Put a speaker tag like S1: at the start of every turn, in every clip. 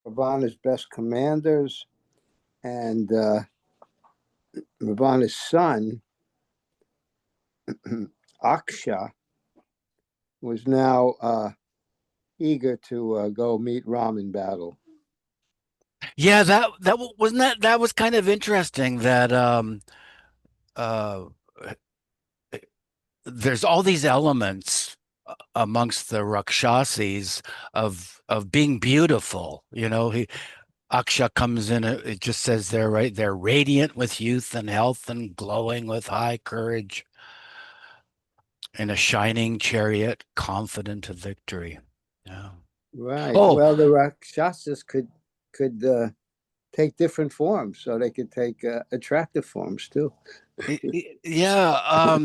S1: Ravana's best commanders, and Ravana's son, Aksha, was now eager to go meet Ram in battle.
S2: Yeah, wasn't that was kind of interesting that uh there's all these elements amongst the Rakshasis of being beautiful. Aksha comes in, it just says there, right? They're radiant with youth and health and glowing with high courage in a shining chariot, confident of victory. Yeah.
S1: Right.
S2: Oh,
S1: Well, the Rakshasas could take different forms, so they could take attractive forms too.
S2: yeah.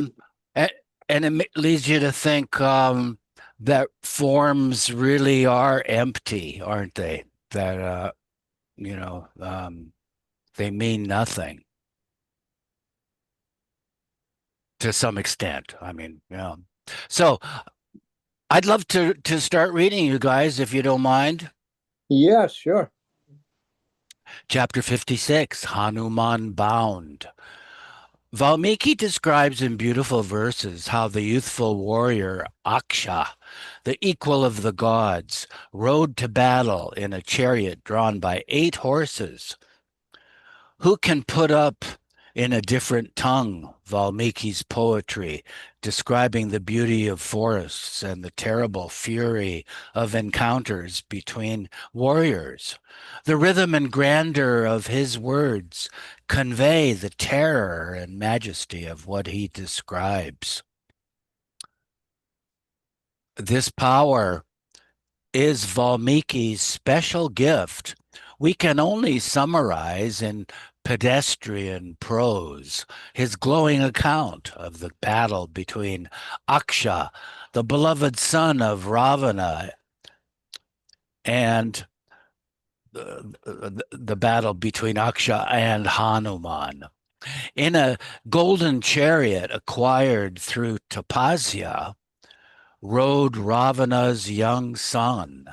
S2: A- and it leads you to think that forms really are empty, aren't they? That you know, they mean nothing to some extent. I mean, yeah. So I'd love to start reading, you guys, if you don't mind.
S1: Yeah, sure.
S2: Chapter 56, Hanuman Bound. Valmiki describes in beautiful verses how the youthful warrior Aksha, the equal of the gods, rode to battle in a chariot drawn by 8 horses. Who can put up in a different tongue Valmiki's poetry, describing the beauty of forests and the terrible fury of encounters between warriors? The rhythm and grandeur of his words convey the terror and majesty of what he describes. This power is Valmiki's special gift. We can only summarize in pedestrian prose his glowing account of the battle between Aksha, the beloved son of Ravana, and the battle between Aksha and Hanuman. In a golden chariot acquired through Tapasya, rode Ravana's young son.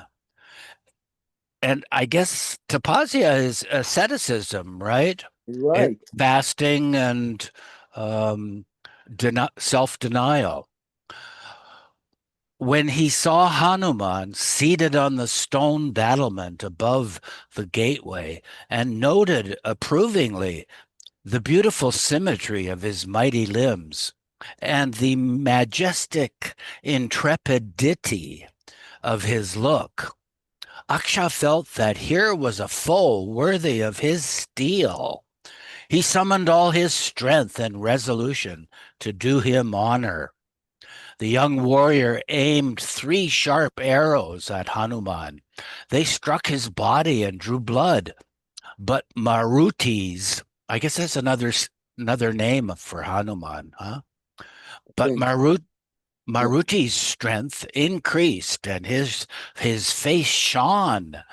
S2: And I guess tapasya is asceticism, right?
S1: Right.
S2: Fasting and um, self-denial. When he saw Hanuman seated on the stone battlement above the gateway and noted approvingly the beautiful symmetry of his mighty limbs and the majestic intrepidity of his look, Aksha felt that here was a foe worthy of his steel. He summoned all his strength and resolution to do him honor. The young warrior aimed 3 sharp arrows at Hanuman. They struck his body and drew blood, but Maruti's, I guess that's another name for Hanuman, huh?
S1: I
S2: But
S1: think. Yeah.
S2: Maruti's strength increased and his face shone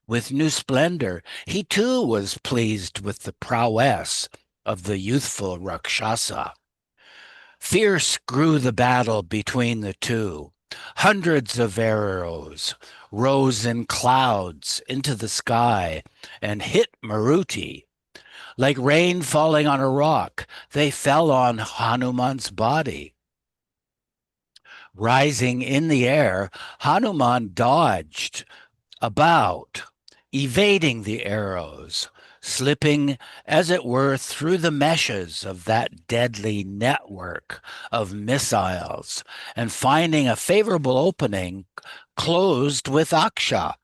S2: with new splendor. He too was pleased with the prowess of the youthful Rakshasa. Fierce grew the battle between the two. Hundreds of arrows rose in clouds into the sky and hit Maruti. Like rain falling on a rock, they fell on Hanuman's body. Rising in the air, Hanuman dodged about, evading the arrows, slipping, as it were, through the meshes of that deadly network of missiles, and finding a favorable opening closed with Aksha.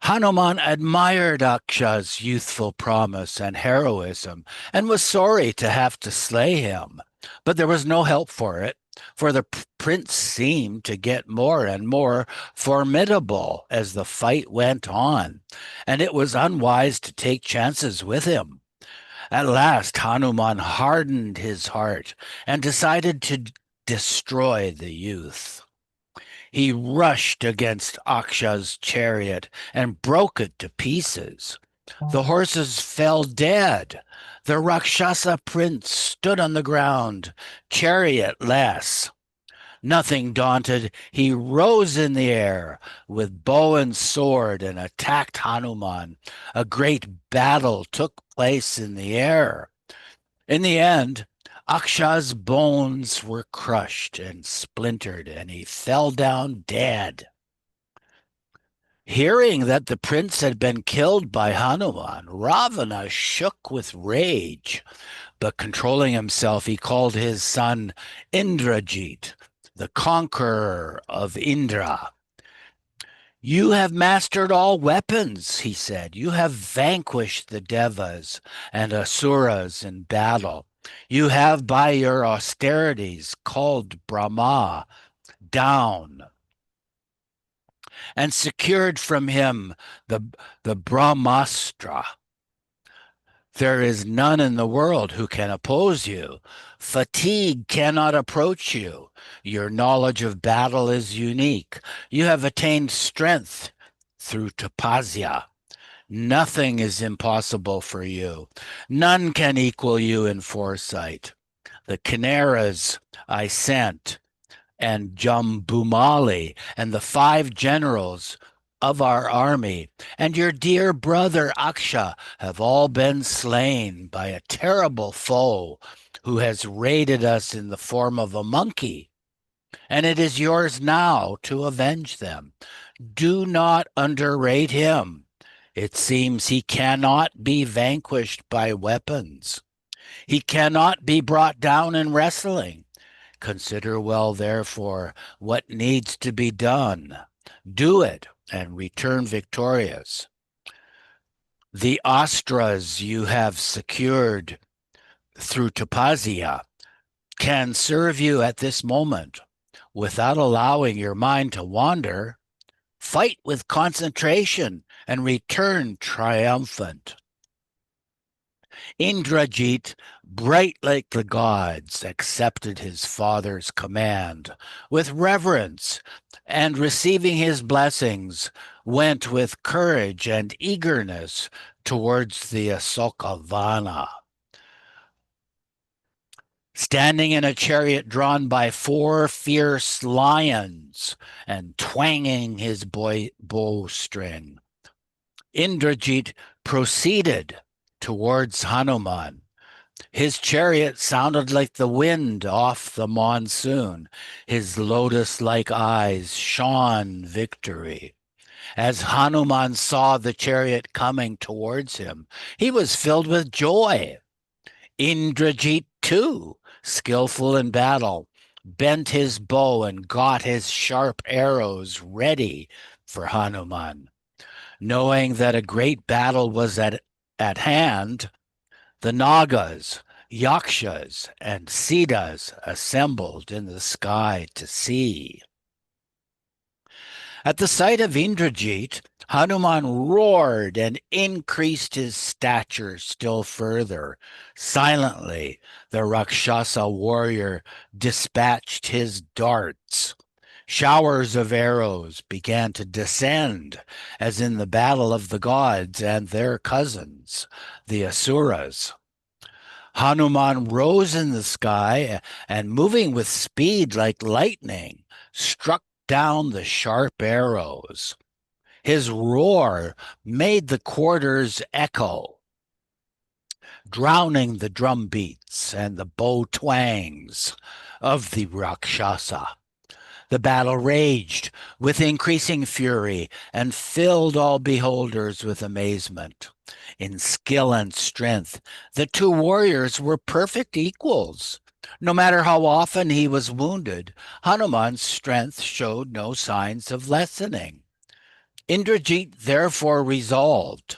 S2: Hanuman admired Aksha's youthful promise and heroism and was sorry to have to slay him, but there was no help for it, for the prince seemed to get more and more formidable as the fight went on, and it was unwise to take chances with him. At last, Hanuman hardened his heart and decided to destroy the youth. He rushed against Aksha's chariot and broke it to pieces. The horses fell dead. The Rakshasa prince stood on the ground, chariotless. Nothing daunted, he rose in the air with bow and sword and attacked Hanuman. A great battle took place in the air. In the end, Aksha's bones were crushed and splintered, and he fell down dead. Hearing that the prince had been killed by Hanuman, Ravana shook with rage, but controlling himself, he called his son Indrajit, the conqueror of Indra. You have mastered all weapons, he said. You have vanquished the Devas and Asuras in battle. You have, by your austerities, called Brahma down and secured from him the Brahmastra. There is none in the world who can oppose you. Fatigue cannot approach you. Your knowledge of battle is unique. You have attained strength through tapasya. Nothing is impossible for you. None can equal you in foresight. The Kinnaras I sent, and Jambumali, and the 5 generals of our army, and your dear brother Aksha have all been slain by a terrible foe who has raided us in the form of a monkey, and it is yours now to avenge them. Do not underrate him. It seems he cannot be vanquished by weapons. He cannot be brought down in wrestling. Consider well, therefore, what needs to be done. Do it and return victorious. The astras you have secured through tapasya can serve you at this moment without allowing your mind to wander. Fight with concentration and return triumphant. Indrajit, bright like the gods, accepted his father's command with reverence, and receiving his blessings, went with courage and eagerness towards the Asokavana. Standing in a chariot drawn by 4 fierce lions and twanging his bowstring, Indrajit proceeded towards Hanuman. His chariot sounded like the wind off the monsoon. His lotus-like eyes shone victory. As Hanuman saw the chariot coming towards him, he was filled with joy. Indrajit, too, skillful in battle, bent his bow and got his sharp arrows ready for Hanuman. Knowing that a great battle was at hand, the Nagas, Yakshas, and Siddhas assembled in the sky to see. At the sight of Indrajit, Hanuman roared and increased his stature still further. Silently, the Rakshasa warrior dispatched his darts. Showers of arrows began to descend, as in the battle of the gods and their cousins, the Asuras. Hanuman rose in the sky and, moving with speed like lightning, struck down the sharp arrows. His roar made the quarters echo, drowning the drum beats and the bow twangs of the Rakshasa. The battle raged with increasing fury and filled all beholders with amazement. In skill and strength, the 2 warriors were perfect equals. No matter how often he was wounded, Hanuman's strength showed no signs of lessening. Indrajit therefore resolved,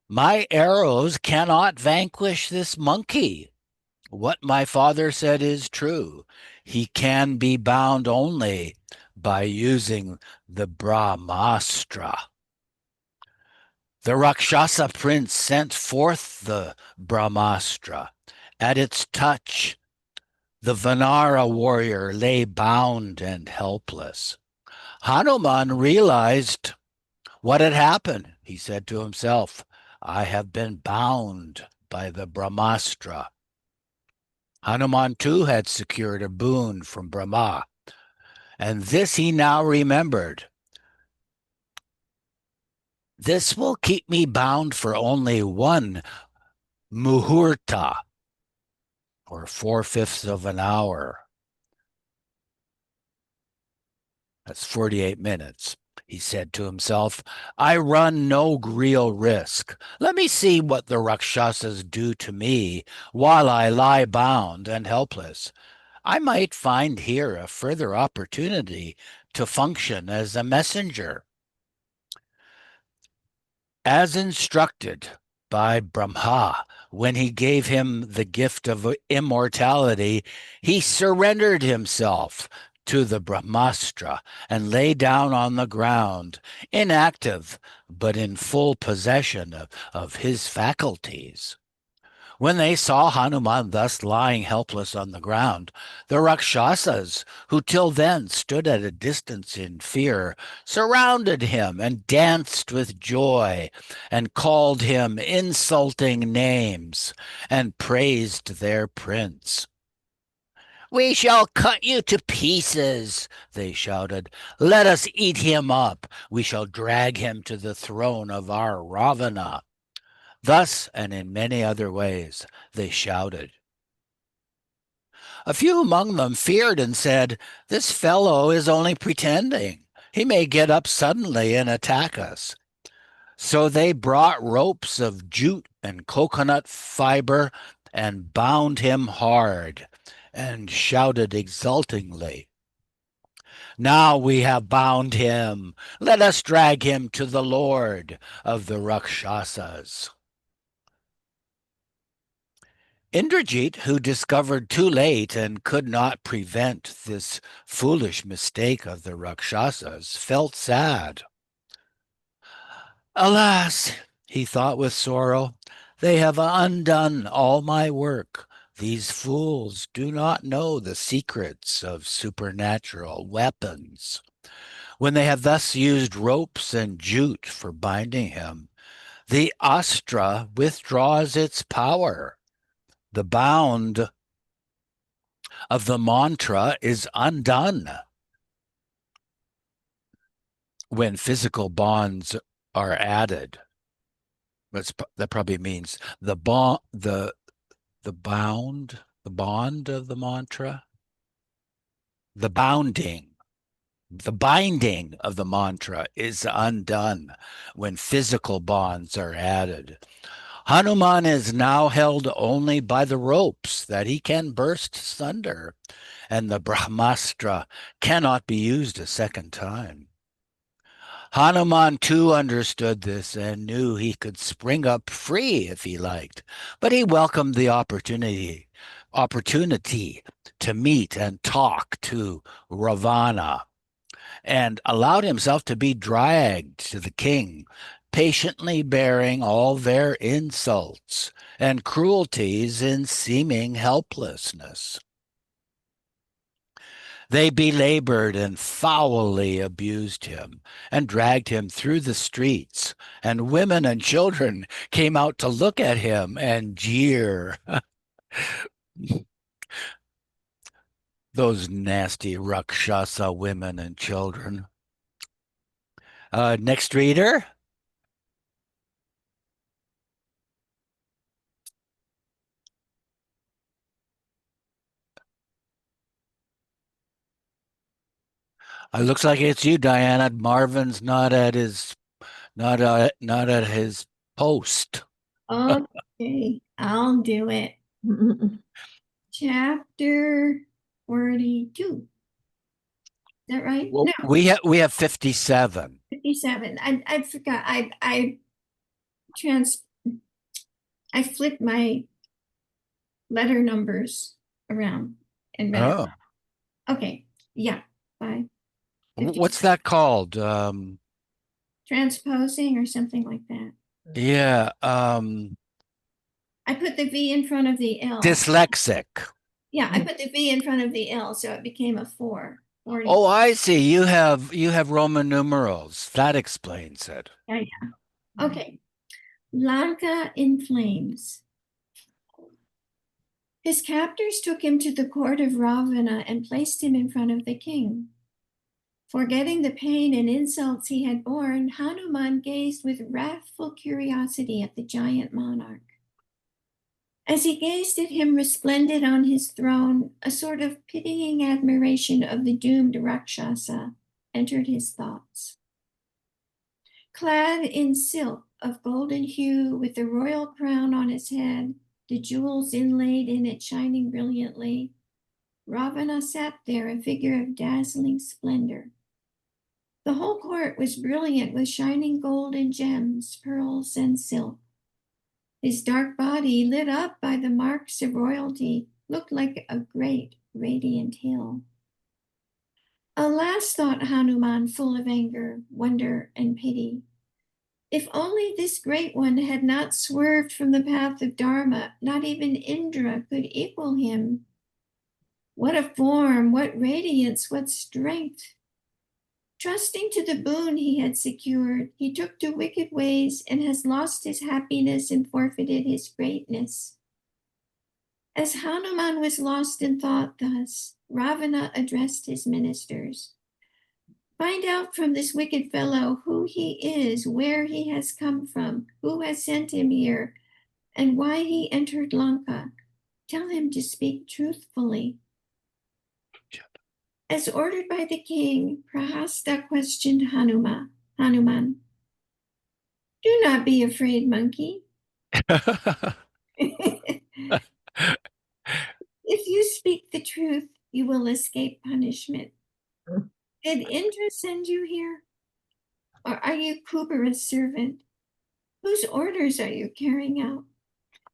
S2: "My arrows cannot vanquish this monkey. What my father said is true. He can be bound only by using the Brahmastra." The Rakshasa prince sent forth the Brahmastra. At its touch, the Vanara warrior lay bound and helpless. Hanuman realized what had happened. He said to himself, "I have been bound by the Brahmastra." Hanuman too had secured a boon from Brahma, and this he now remembered. This will keep me bound for only one muhurta, or 4/5 of an hour. That's 48 minutes. He said to himself, I run no real risk. Let me see what the Rakshasas do to me while I lie bound and helpless. I might find here a further opportunity to function as a messenger. As instructed by Brahma, when he gave him the gift of immortality, he surrendered himself to the Brahmastra and lay down on the ground, inactive, but in full possession of his faculties. When they saw Hanuman thus lying helpless on the ground, the Rakshasas, who till then stood at a distance in fear, surrounded him and danced with joy, and called him insulting names, and praised their prince. We shall cut you to pieces, they shouted. Let us eat him up. We shall drag him to the throne of our Ravana. Thus, and in many other ways, they shouted. A few among them feared and said, This fellow is only pretending. He may get up suddenly and attack us. So they brought ropes of jute and coconut fiber and bound him hard and shouted exultingly, Now we have bound him. Let us drag him to the Lord of the Rakshasas. Indrajit, who discovered too late and could not prevent this foolish mistake of the Rakshasas, felt sad. Alas, he thought with sorrow, they have undone all my work. These fools do not know the secrets of supernatural weapons. When they have thus used ropes and jute for binding him, the astra withdraws its power. The bound of the mantra is undone when physical bonds are added. That probably means the bond, the bound, the bond of the mantra, the bounding, the binding of the mantra is undone when physical bonds are added. Hanuman is now held only by the ropes that he can burst asunder, and the Brahmastra cannot be used a second time. Hanuman too understood this and knew he could spring up free if he liked, but he welcomed the opportunity to meet and talk to Ravana, and allowed himself to be dragged to the king, patiently bearing all their insults and cruelties in seeming helplessness. They belabored and foully abused him and dragged him through the streets, and women and children came out to look at him and jeer. Those nasty Rakshasa women and children. Next reader. Looks like it's you, Diana. Marvin's not at his post.
S3: Okay, I'll do it. Chapter 42. Is that right?
S2: Well,
S3: No,
S2: we have 57.
S3: 57. I forgot. I flipped my letter numbers around and read it.
S2: Oh,
S3: Okay, yeah. 5.
S2: what's that called?
S3: Transposing or something like that.
S2: Yeah,
S3: I put the V in front of the L.
S2: dyslexic.
S3: Yeah, I put the V in front of the L, so it became a 4. 40.
S2: Oh, I see. You have Roman numerals. That explains it.
S3: Yeah, yeah. Okay. Lanka in flames. His captors took him to the court of Ravana and placed him in front of the king. Forgetting the pain and insults he had borne, Hanuman gazed with wrathful curiosity at the giant monarch. As he gazed at him resplendent on his throne, a sort of pitying admiration of the doomed Rakshasa entered his thoughts. Clad in silk of golden hue, with the royal crown on his head, the jewels inlaid in it shining brilliantly, Ravana sat there, a figure of dazzling splendor. The whole court was brilliant with shining gold and gems, pearls and silk. His dark body, lit up by the marks of royalty, looked like a great radiant hill. Alas, thought Hanuman, full of anger, wonder, and pity. If only this great one had not swerved from the path of Dharma, not even Indra could equal him. What a form, what radiance, what strength! Trusting to the boon he had secured, he took to wicked ways and has lost his happiness and forfeited his greatness. As Hanuman was lost in thought thus, Ravana addressed his ministers. Find out from this wicked fellow who he is, where he has come from, who has sent him here, and why he entered Lanka. Tell him to speak truthfully. As ordered by the king, Prahasta questioned Hanuman. Do not be afraid, monkey. If you speak the truth, you will escape punishment. Did Indra send you here? Or are you Kubera's servant? Whose orders are you carrying out?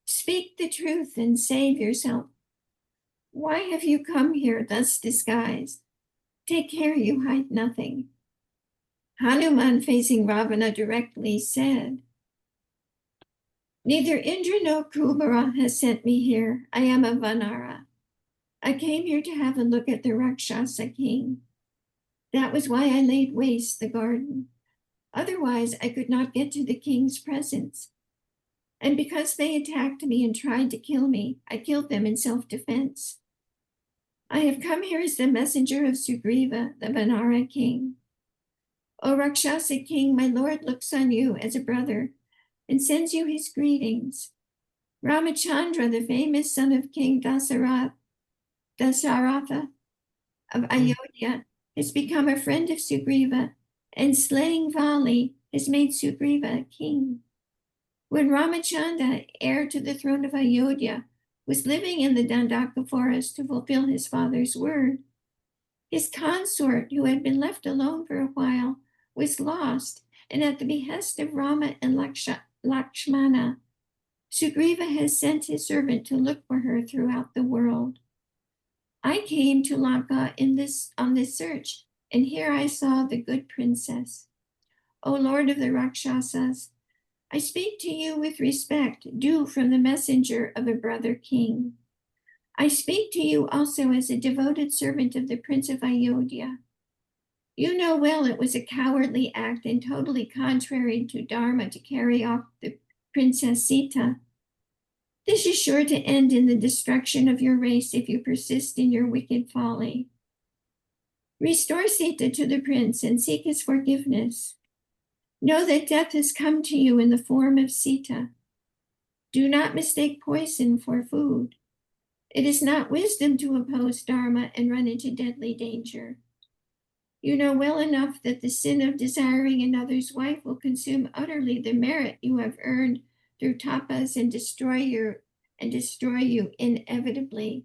S3: Speak the truth and save yourself. Why have you come here thus disguised? Take care you hide nothing. Hanuman, facing Ravana directly, said, Neither Indra nor Kubera has sent me here. I am a Vanara. I came here to have a look at the Rakshasa king. That was why I laid waste the garden. Otherwise, I could not get to the king's presence. And because they attacked me and tried to kill me, I killed them in self-defense. I have come here as the messenger of Sugriva, the Vanara king. O Rakshasa king, my lord looks on you as a brother and sends you his greetings. Ramachandra, the famous son of King Dasaratha of Ayodhya, has become a friend of Sugriva, and slaying Vali has made Sugriva king. When Ramachandra, heir to the throne of Ayodhya, was living in the Dandaka forest to fulfill his father's word, his consort, who had been left alone for a while, was lost, and at the behest of Rama and Lakshmana, Sugriva has sent his servant to look for her throughout the world. I came to Lanka on this search, and here I saw the good princess. O Lord of the Rakshasas, I speak to you with respect due from the messenger of a brother king. I speak to you also as a devoted servant of the Prince of Ayodhya. You know well it was a cowardly act and totally contrary to Dharma to carry off the Princess Sita. This is sure to end in the destruction of your race if you persist in your wicked folly. Restore Sita to the prince and seek his forgiveness. Know that death has come to you in the form of Sita. Do not mistake poison for food. It is not wisdom to oppose Dharma and run into deadly danger. You know well enough that the sin of desiring another's wife will consume utterly the merit you have earned through tapas and destroy you inevitably.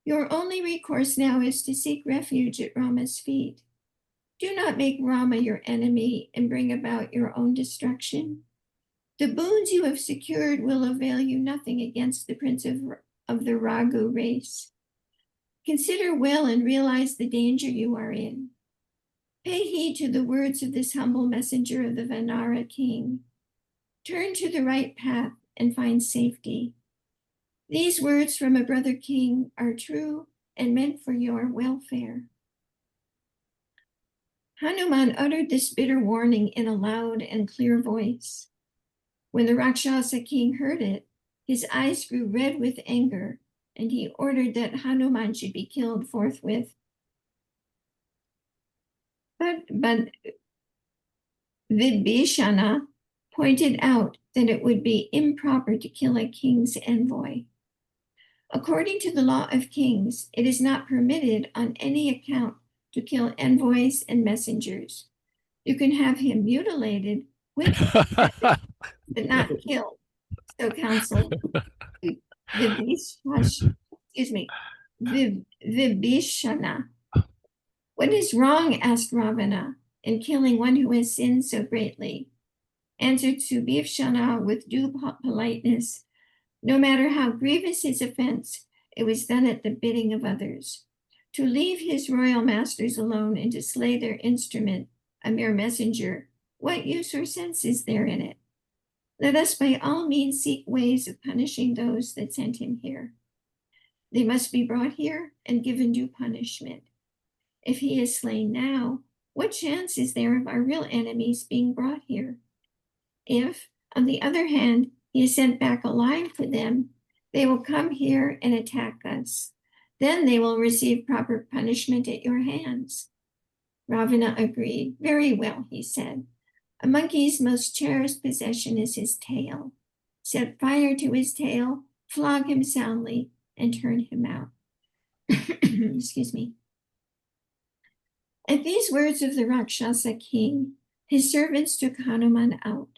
S3: Your only recourse now is to seek refuge at Rama's feet. Do not make Rama your enemy and bring about your own destruction. The boons you have secured will avail you nothing against the prince of the Raghu race. Consider well and realize the danger you are in. Pay heed to the words of this humble messenger of the Vanara king. Turn to the right path and find safety. These words from a brother king are true and meant for your welfare. Hanuman uttered this bitter warning in a loud and clear voice. When the Rakshasa king heard it, His eyes grew red with anger, and he ordered that Hanuman should be killed forthwith. But Vibhishana pointed out that it would be improper to kill a king's envoy. According to the law of kings, it is not permitted on any account to kill envoys and messengers. You can have him mutilated, whipped, but not killed. So counseled Vibhishana. What is wrong, asked Ravana, in killing one who has sinned so greatly? Answered Subhishana with due politeness, no matter how grievous his offense, it was done at the bidding of others. To leave his royal masters alone and to slay their instrument, a mere messenger, what use or sense is there in it? Let us by all means seek ways of punishing those that sent him here. They must be brought here and given due punishment. If he is slain now, what chance is there of our real enemies being brought here? If, on the other hand, he is sent back alive to them, they will come here and attack us. Then they will receive proper punishment at your hands. Ravana agreed. Very well, he said. A monkey's most cherished possession is his tail. Set fire to his tail, flog him soundly, and turn him out. Excuse me. At these words of the Rakshasa king, his servants took Hanuman out.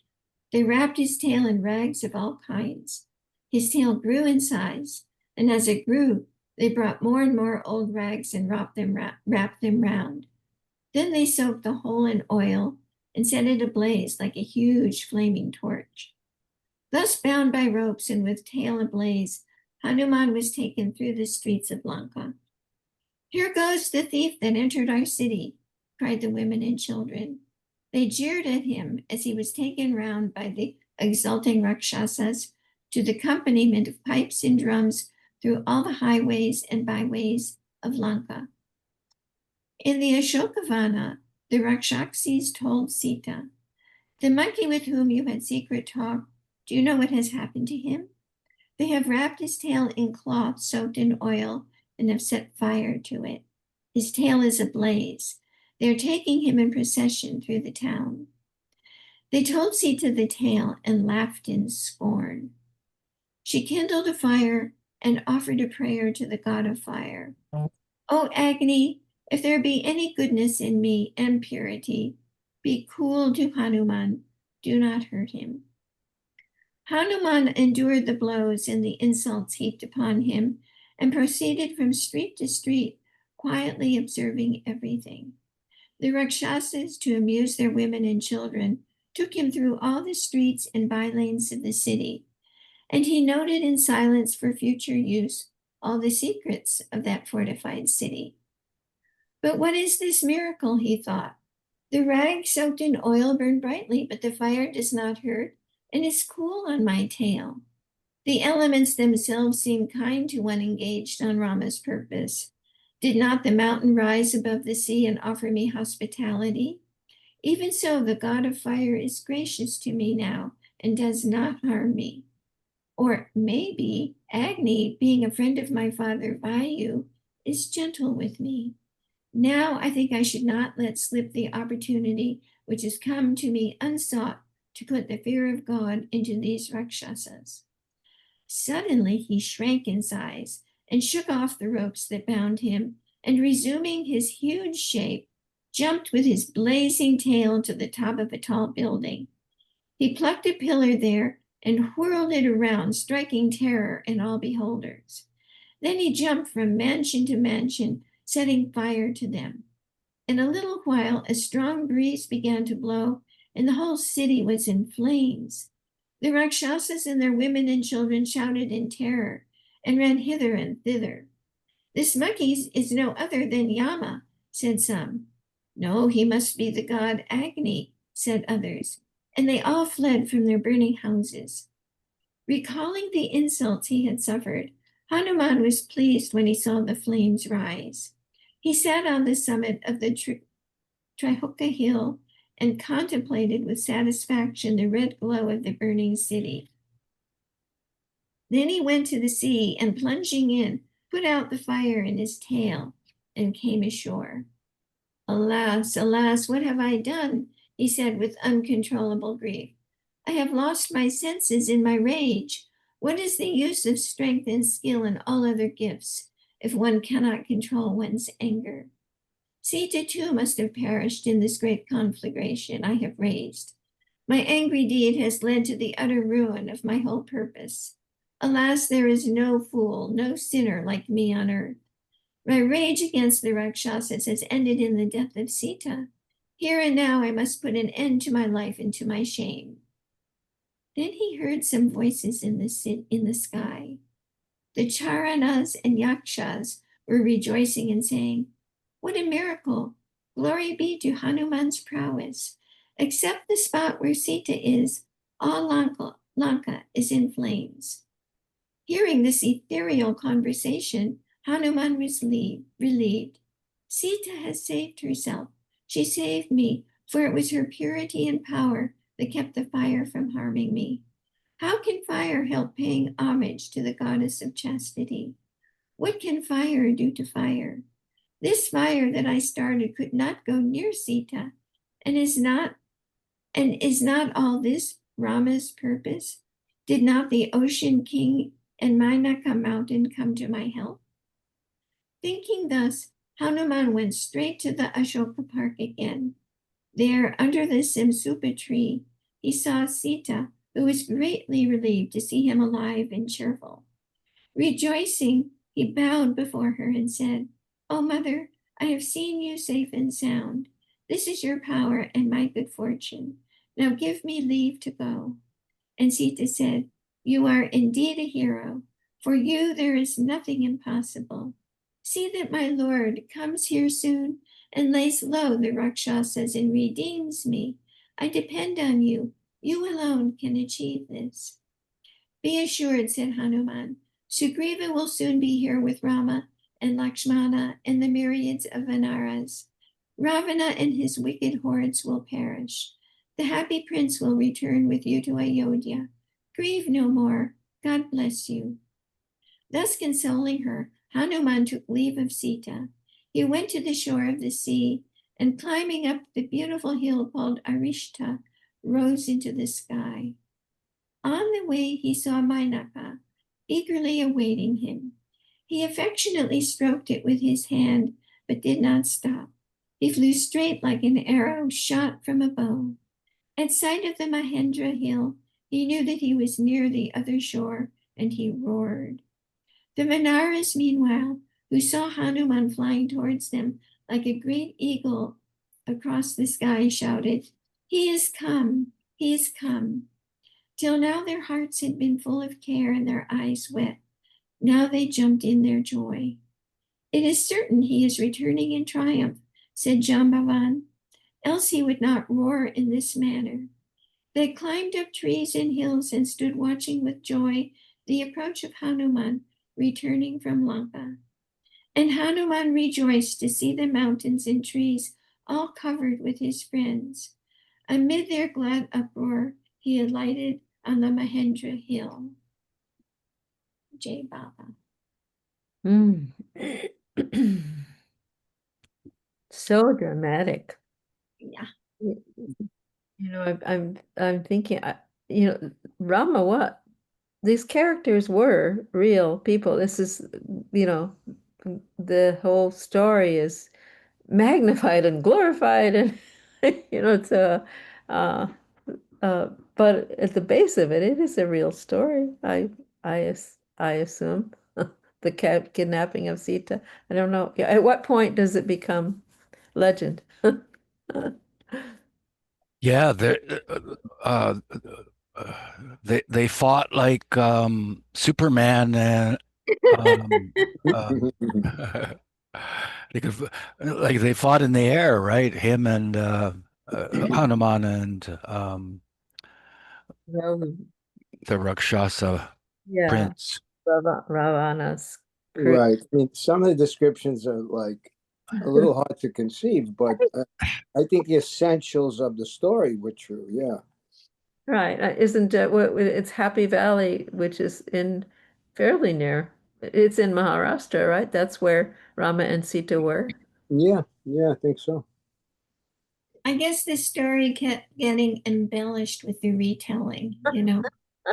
S3: They wrapped his tail in rags of all kinds. His tail grew in size, and as it grew, they brought more and more old rags and wrapped them round. Then they soaked the whole in oil and set it ablaze like a huge flaming torch. Thus bound by ropes and with tail ablaze, Hanuman was taken through the streets of Lanka. Here goes the thief that entered our city, cried the women and children. They jeered at him as he was taken round by the exulting Rakshasas to the accompaniment of pipes and drums through all the highways and byways of Lanka. In the Ashokavana, the Rakshaksis told Sita, the monkey with whom you had secret talk, do you know what has happened to him? They have wrapped his tail in cloth soaked in oil and have set fire to it. His tail is ablaze. They are taking him in procession through the town. They told Sita the tale and laughed in scorn. She kindled a fire and offered a prayer to the god of fire. O Agni, if there be any goodness in me and purity, be cool to Hanuman, do not hurt him. Hanuman endured the blows and the insults heaped upon him and proceeded from street to street, quietly observing everything. The Rakshasas, to amuse their women and children, took him through all the streets and bylanes of the city, and he noted in silence for future use all the secrets of that fortified city. But what is this miracle, he thought? The rag soaked in oil burned brightly, but the fire does not hurt and is cool on my tail. The elements themselves seem kind to one engaged on Rama's purpose. Did not the mountain rise above the sea and offer me hospitality? Even so, the god of fire is gracious to me now and does not harm me. Or maybe Agni, being a friend of my father Vayu, is gentle with me. Now I think I should not let slip the opportunity which has come to me unsought to put the fear of God into these Rakshasas. Suddenly he shrank in size and shook off the ropes that bound him, and resuming his huge shape, jumped with his blazing tail to the top of a tall building. He plucked a pillar there and whirled it around, striking terror in all beholders. Then he jumped from mansion to mansion, setting fire to them. In a little while, a strong breeze began to blow, and the whole city was in flames. The Rakshasas and their women and children shouted in terror and ran hither and thither. This monkey is no other than Yama, said some. No, he must be the god Agni, said others, and they all fled from their burning houses. Recalling the insults he had suffered, Hanuman was pleased when he saw the flames rise. He sat on the summit of the Trihoka hill and contemplated with satisfaction the red glow of the burning city. Then he went to the sea and, plunging in, put out the fire in his tail and came ashore. Alas, alas, what have I done? He said with uncontrollable grief. I have lost my senses in my rage. What is the use of strength and skill and all other gifts if one cannot control one's anger? Sita too must have perished in this great conflagration I have raised. My angry deed has led to the utter ruin of my whole purpose. Alas, there is no fool, no sinner like me on earth. My rage against the Rakshasas has ended in the death of Sita. Here and now I must put an end to my life and to my shame. Then he heard some voices in the sky. The Charanas and Yakshas were rejoicing and saying, what a miracle! Glory be to Hanuman's prowess. Except the spot where Sita is, all Lanka is in flames. Hearing this ethereal conversation, Hanuman was relieved. Sita has saved herself. She saved me, for it was her purity and power that kept the fire from harming me. How can fire help paying homage to the goddess of chastity? What can fire do to fire? This fire that I started could not go near Sita, and is not all this Rama's purpose? Did not the ocean king and Mainaka mountain come to my help? Thinking thus, Hanuman went straight to the Ashoka park again. There, under the Simsupa tree, he saw Sita, who was greatly relieved to see him alive and cheerful. Rejoicing, he bowed before her and said, "O mother, I have seen you safe and sound. This is your power and my good fortune. Now give me leave to go." And Sita said, "You are indeed a hero. For you there is nothing impossible. See that my lord comes here soon and lays low the Rakshasas and redeems me. I depend on you. You alone can achieve this." "Be assured," said Hanuman, "Sugriva will soon be here with Rama and Lakshmana and the myriads of Vanaras. Ravana and his wicked hordes will perish. The happy prince will return with you to Ayodhya. Grieve no more. God bless you." Thus consoling her, Hanuman took leave of Sita. He went to the shore of the sea and, climbing up the beautiful hill called Arishta, rose into the sky. On the way, he saw Mainaka eagerly awaiting him. He affectionately stroked it with his hand, but did not stop. He flew straight like an arrow shot from a bow. At sight of the Mahendra hill, he knew that he was near the other shore, and he roared. The Vanaras, meanwhile, who saw Hanuman flying towards them like a great eagle across the sky, shouted, "He is come! He is come!" Till now their hearts had been full of care and their eyes wet. Now they jumped in their joy. "It is certain he is returning in triumph," said Jambavan, "else he would not roar in this manner." They climbed up trees and hills and stood watching with joy the approach of Hanuman returning from Lanka. And Hanuman rejoiced to see the mountains and trees all covered with his friends. Amid their glad uproar, he alighted on the Mahendra hill. Jai Baba.
S4: Mm. So dramatic.
S3: Yeah.
S4: I'm thinking, Rama, what these characters were real people. This is, the whole story is magnified and glorified, and it's uh, but at the base of it, it is a real story. I assume the kidnapping of Sita. I don't know. At what point does it become legend?
S2: Yeah, they fought like Superman and um, uh, they could, like they fought in the air, right? Him and Hanuman and
S4: Well,
S2: the Rakshasa
S4: yeah,
S2: prince.
S4: Ravana's crew.
S1: Right. I mean, some of the descriptions are like a little hard to conceive, but I think the essentials of the story were true. Yeah.
S4: Right. Isn't it's Happy Valley, which is in fairly near. It's in Maharashtra, right? That's where Rama and Sita were.
S1: Yeah, I think so.
S3: I guess the story kept getting embellished with the retelling. The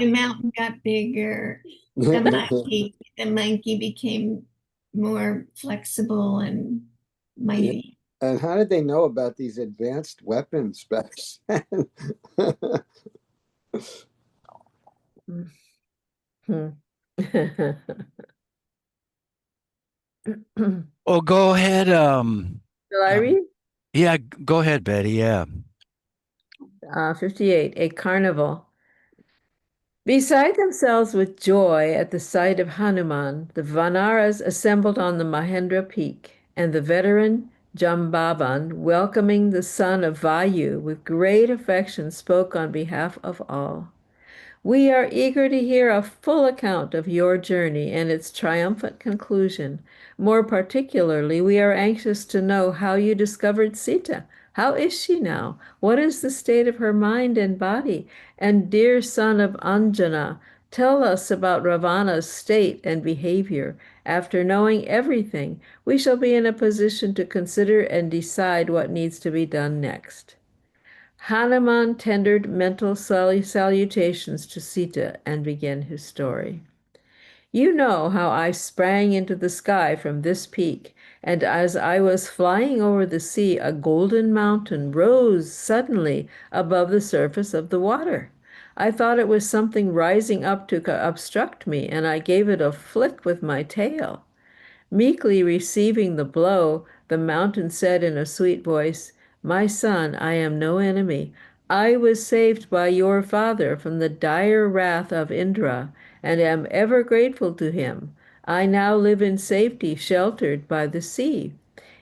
S3: mountain got bigger, the monkey became more flexible and
S1: Yeah.
S3: mighty.
S1: And how did they know about these advanced weapon specs?
S4: Hmm.
S2: Oh, go ahead.
S4: Shall I read?
S2: Yeah, go ahead, Betty. Yeah.
S4: 58, a carnival. Beside themselves with joy at the sight of Hanuman, the Vanaras assembled on the Mahendra peak, and the veteran Jambavan, welcoming the son of Vayu with great affection, spoke on behalf of all. We are eager to hear a full account of your journey and its triumphant conclusion. More particularly, we are anxious to know how you discovered Sita. How is she now? What is the state of her mind and body? And dear son of Anjana, tell us about Ravana's state and behavior. After knowing everything, we shall be in a position to consider and decide what needs to be done next. Hanuman tendered mental salutations to Sita and began his story. You know how I sprang into the sky from this peak, and as I was flying over the sea, a golden mountain rose suddenly above the surface of the water. I thought it was something rising up to obstruct me, and I gave it a flick with my tail. Meekly receiving the blow, the mountain said in a sweet voice, My son, I am no enemy. I was saved by your father from the dire wrath of Indra, and am ever grateful to him. I now live in safety, sheltered by the sea.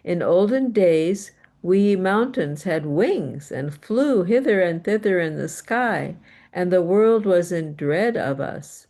S4: In olden days, we mountains had wings and flew hither and thither in the sky, and the world was in dread of us.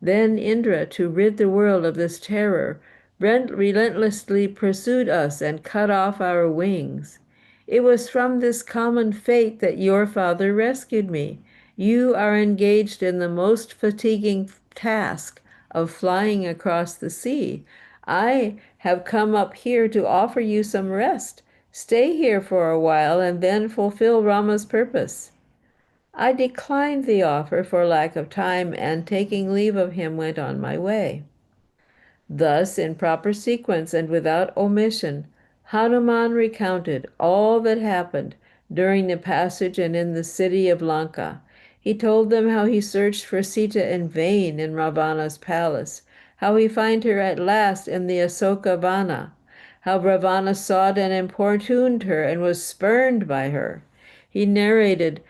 S4: Then Indra, to rid the world of this terror, relentlessly pursued us and cut off our wings. It was from this common fate that your father rescued me. You are engaged in the most fatiguing task of flying across the sea. I have come up here to offer you some rest. Stay here for a while and then fulfill Rama's purpose. I declined the offer for lack of time, and taking leave of him, went on my way. Thus, in proper sequence and without omission, Hanuman recounted all that happened during the passage and in the city of Lanka. He told them how he searched for Sita in vain in Ravana's palace, how he found her at last in the Asoka Vana, how Ravana sought and importuned her and was spurned by her. He narrated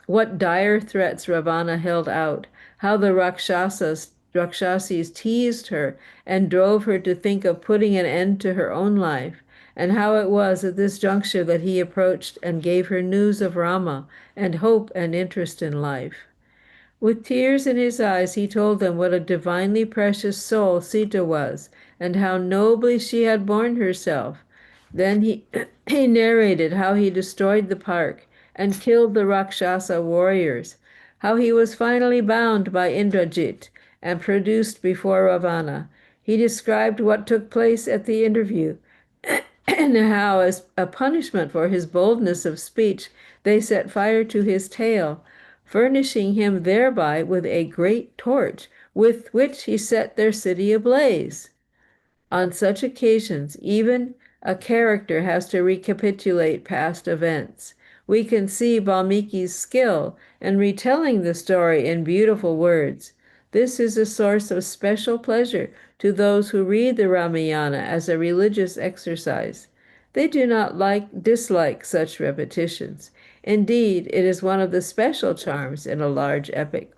S4: what dire threats Ravana held out, how the Rakshasis teased her and drove her to think of putting an end to her own life, and how it was at this juncture that he approached and gave her news of Rama and hope and interest in life. With tears in his eyes, he told them what a divinely precious soul Sita was, and how nobly she had borne herself. Then he narrated how he destroyed the park and killed the Rakshasa warriors, how he was finally bound by Indrajit and produced before Ravana. He described what took place at the interview, and how, as a punishment for his boldness of speech, they set fire to his tail, furnishing him thereby with a great torch, with which he set their city ablaze. On such occasions, even a character has to recapitulate past events. We can see Valmiki's skill in retelling the story in beautiful words. This is a source of special pleasure to those who read the Ramayana as a religious exercise. They do not dislike such repetitions. Indeed, it is one of the special charms in a large epic.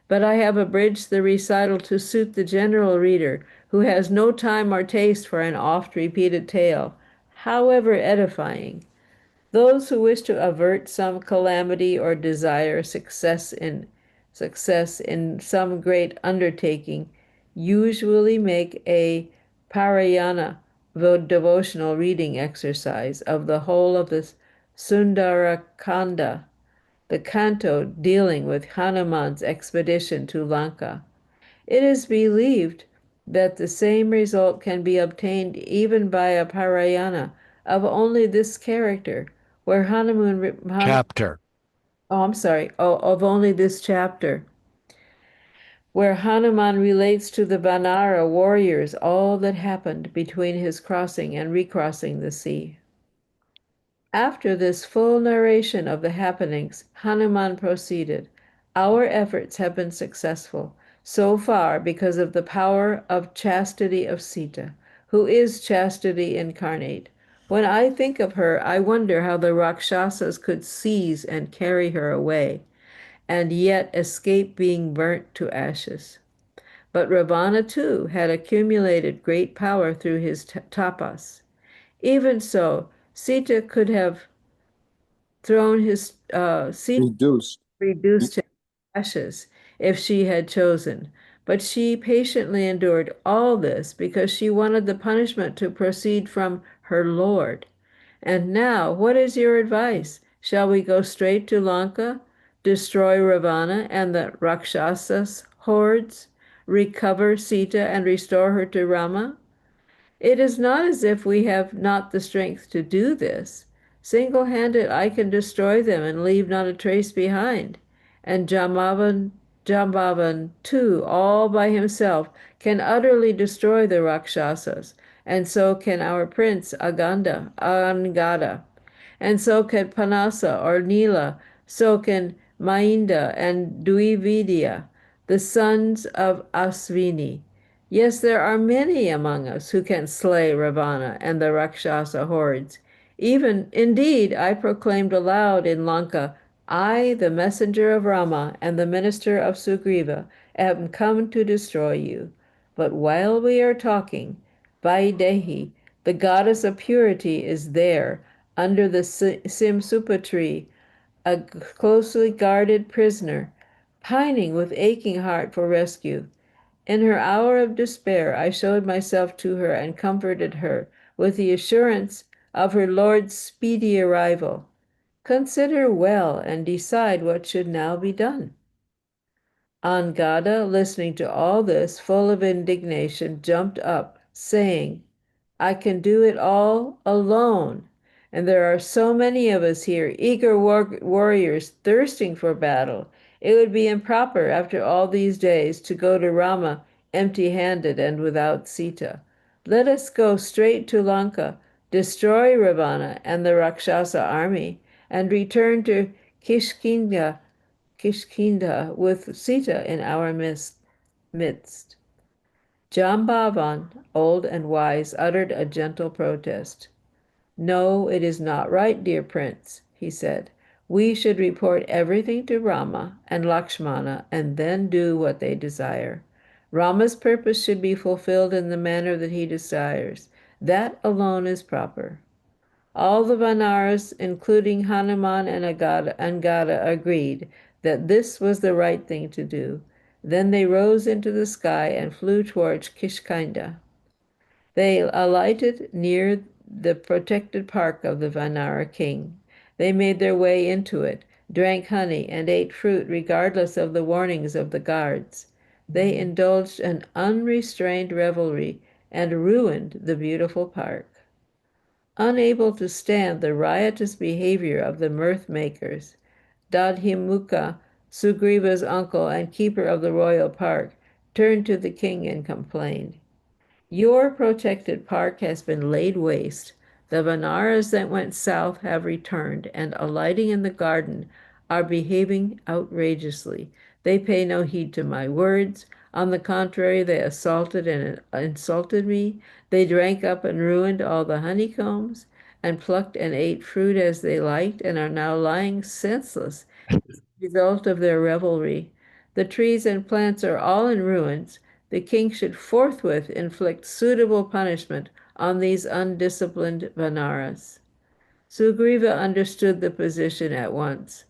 S4: But I have abridged the recital to suit the general reader who has no time or taste for an oft-repeated tale, however edifying. Those who wish to avert some calamity or desire success in some great undertaking usually make a parayana devotional reading exercise of the whole of the Sundarakanda, the canto dealing with Hanuman's expedition to Lanka. It is believed that the same result can be obtained even by a parayana of only this character, where
S2: Chapter.
S4: of only this chapter, where Hanuman relates to the Vanara warriors all that happened between his crossing and recrossing the sea. After this full narration of the happenings, Hanuman proceeded, "Our efforts have been successful, so far because of the power of chastity of Sita, who is chastity incarnate. When I think of her, I wonder how the Rakshasas could seize and carry her away, and yet escape being burnt to ashes. But Ravana too had accumulated great power through his tapas. Even so, Sita could have thrown his Sita
S1: Reduced.
S4: reduced to ashes if she had chosen. But she patiently endured all this because she wanted the punishment to proceed from her Lord. And now, what is your advice? Shall we go straight to Lanka, destroy Ravana and the Rakshasas hordes, recover Sita and restore her to Rama? It is not as if we have not the strength to do this. Single-handed, I can destroy them and leave not a trace behind. And Jambavan, too, all by himself, can utterly destroy the Rakshasas, and so can our prince Angada, and so can Panasa or Nila, so can Mainda and Dvividya, the sons of Asvini. Yes, there are many among us who can slay Ravana and the Rakshasa hordes. Even, indeed, I proclaimed aloud in Lanka, I, the messenger of Rama and the minister of Sugriva, am come to destroy you. But while we are talking, Vaidehi, the goddess of purity, is there, under the Simsupa tree, a closely guarded prisoner, pining with aching heart for rescue. In her hour of despair, I showed myself to her and comforted her with the assurance of her Lord's speedy arrival. Consider well and decide what should now be done." Angada, listening to all this, full of indignation, jumped up, saying, "I can do it all alone. And there are so many of us here, eager warriors thirsting for battle. It would be improper after all these days to go to Rama empty-handed and without Sita. Let us go straight to Lanka, destroy Ravana and the Rakshasa army, and return to Kishkinda with Sita in our midst. Jambavan, old and wise, uttered a gentle protest. "No, it is not right, dear prince," he said. "We should report everything to Rama and Lakshmana and then do what they desire. Rama's purpose should be fulfilled in the manner that he desires. That alone is proper." All the Vanaras, including Hanuman and Angada, agreed that this was the right thing to do. Then they rose into the sky and flew towards Kishkinda. They alighted near the protected park of the Vanara king. They made their way into it, drank honey, and ate fruit regardless of the warnings of the guards. They indulged an unrestrained revelry and ruined the beautiful park. Unable to stand the riotous behavior of the mirth makers, Dadhimuka, Sugriva's uncle and keeper of the royal park, turned to the king and complained. "Your protected park has been laid waste. The Vanaras that went south have returned, and alighting in the garden, are behaving outrageously. They pay no heed to my words. On the contrary, they assaulted and insulted me. They drank up and ruined all the honeycombs, and plucked and ate fruit as they liked, and are now lying senseless as a result of their revelry. The trees and plants are all in ruins. The king should forthwith inflict suitable punishment on these undisciplined Vanaras." Sugriva understood the position at once.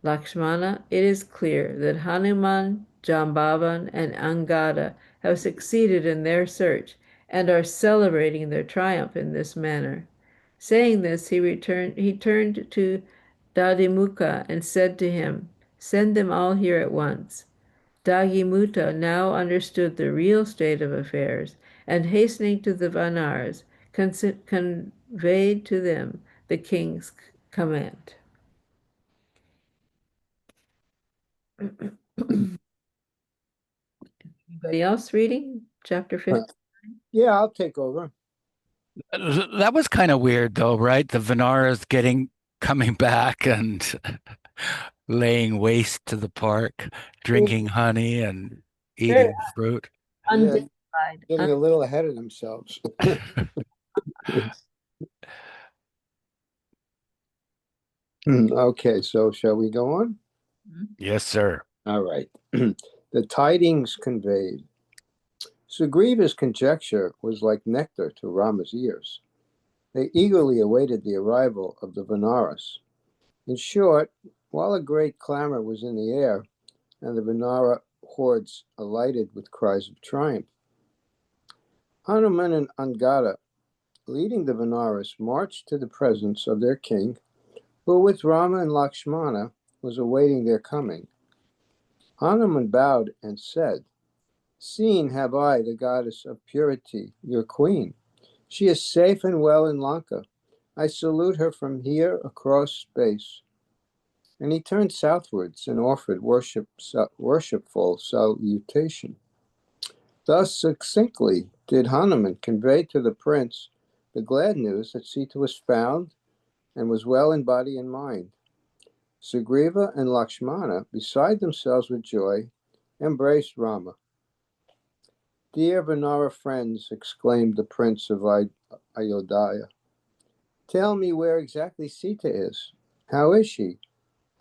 S4: "Lakshmana, it is clear that Hanuman, Jambavan, and Angada have succeeded in their search and are celebrating their triumph in this manner." Saying this, he turned to Dadimukha and said to him, "Send them all here at once." Dagimuta now understood the real state of affairs, and hastening to the Vanars, conveyed to them the king's command. Anybody else reading chapter 15?
S1: Yeah, I'll take over.
S2: That was kind of weird, though, right? The Venaras coming back and laying waste to the park, drinking honey and
S4: Very
S2: eating fruit.
S1: Yeah,
S4: undignified.
S1: getting a little ahead of themselves. Okay, so shall we go on?
S2: Yes, sir.
S1: All right. The tidings conveyed. Sugriva's conjecture was like nectar to Rama's ears. They eagerly awaited the arrival of the Vanaras. In short, while a great clamor was in the air, and the Vanara hordes alighted with cries of triumph, Hanuman and Angada, leading the Vanaras, marched to the presence of their king, who with Rama and Lakshmana was awaiting their coming. Hanuman bowed and said, "Seen have I the goddess of purity, your queen. She is safe and well in Lanka. I salute her from here across space." And he turned southwards and offered worshipful salutation. Thus succinctly did Hanuman convey to the prince the glad news that Sita was found and was well in body and mind. Sugriva and Lakshmana, beside themselves with joy, embraced Rama. "Dear Vanara friends," exclaimed the prince of Ayodhya, "tell me where exactly Sita is. How is she?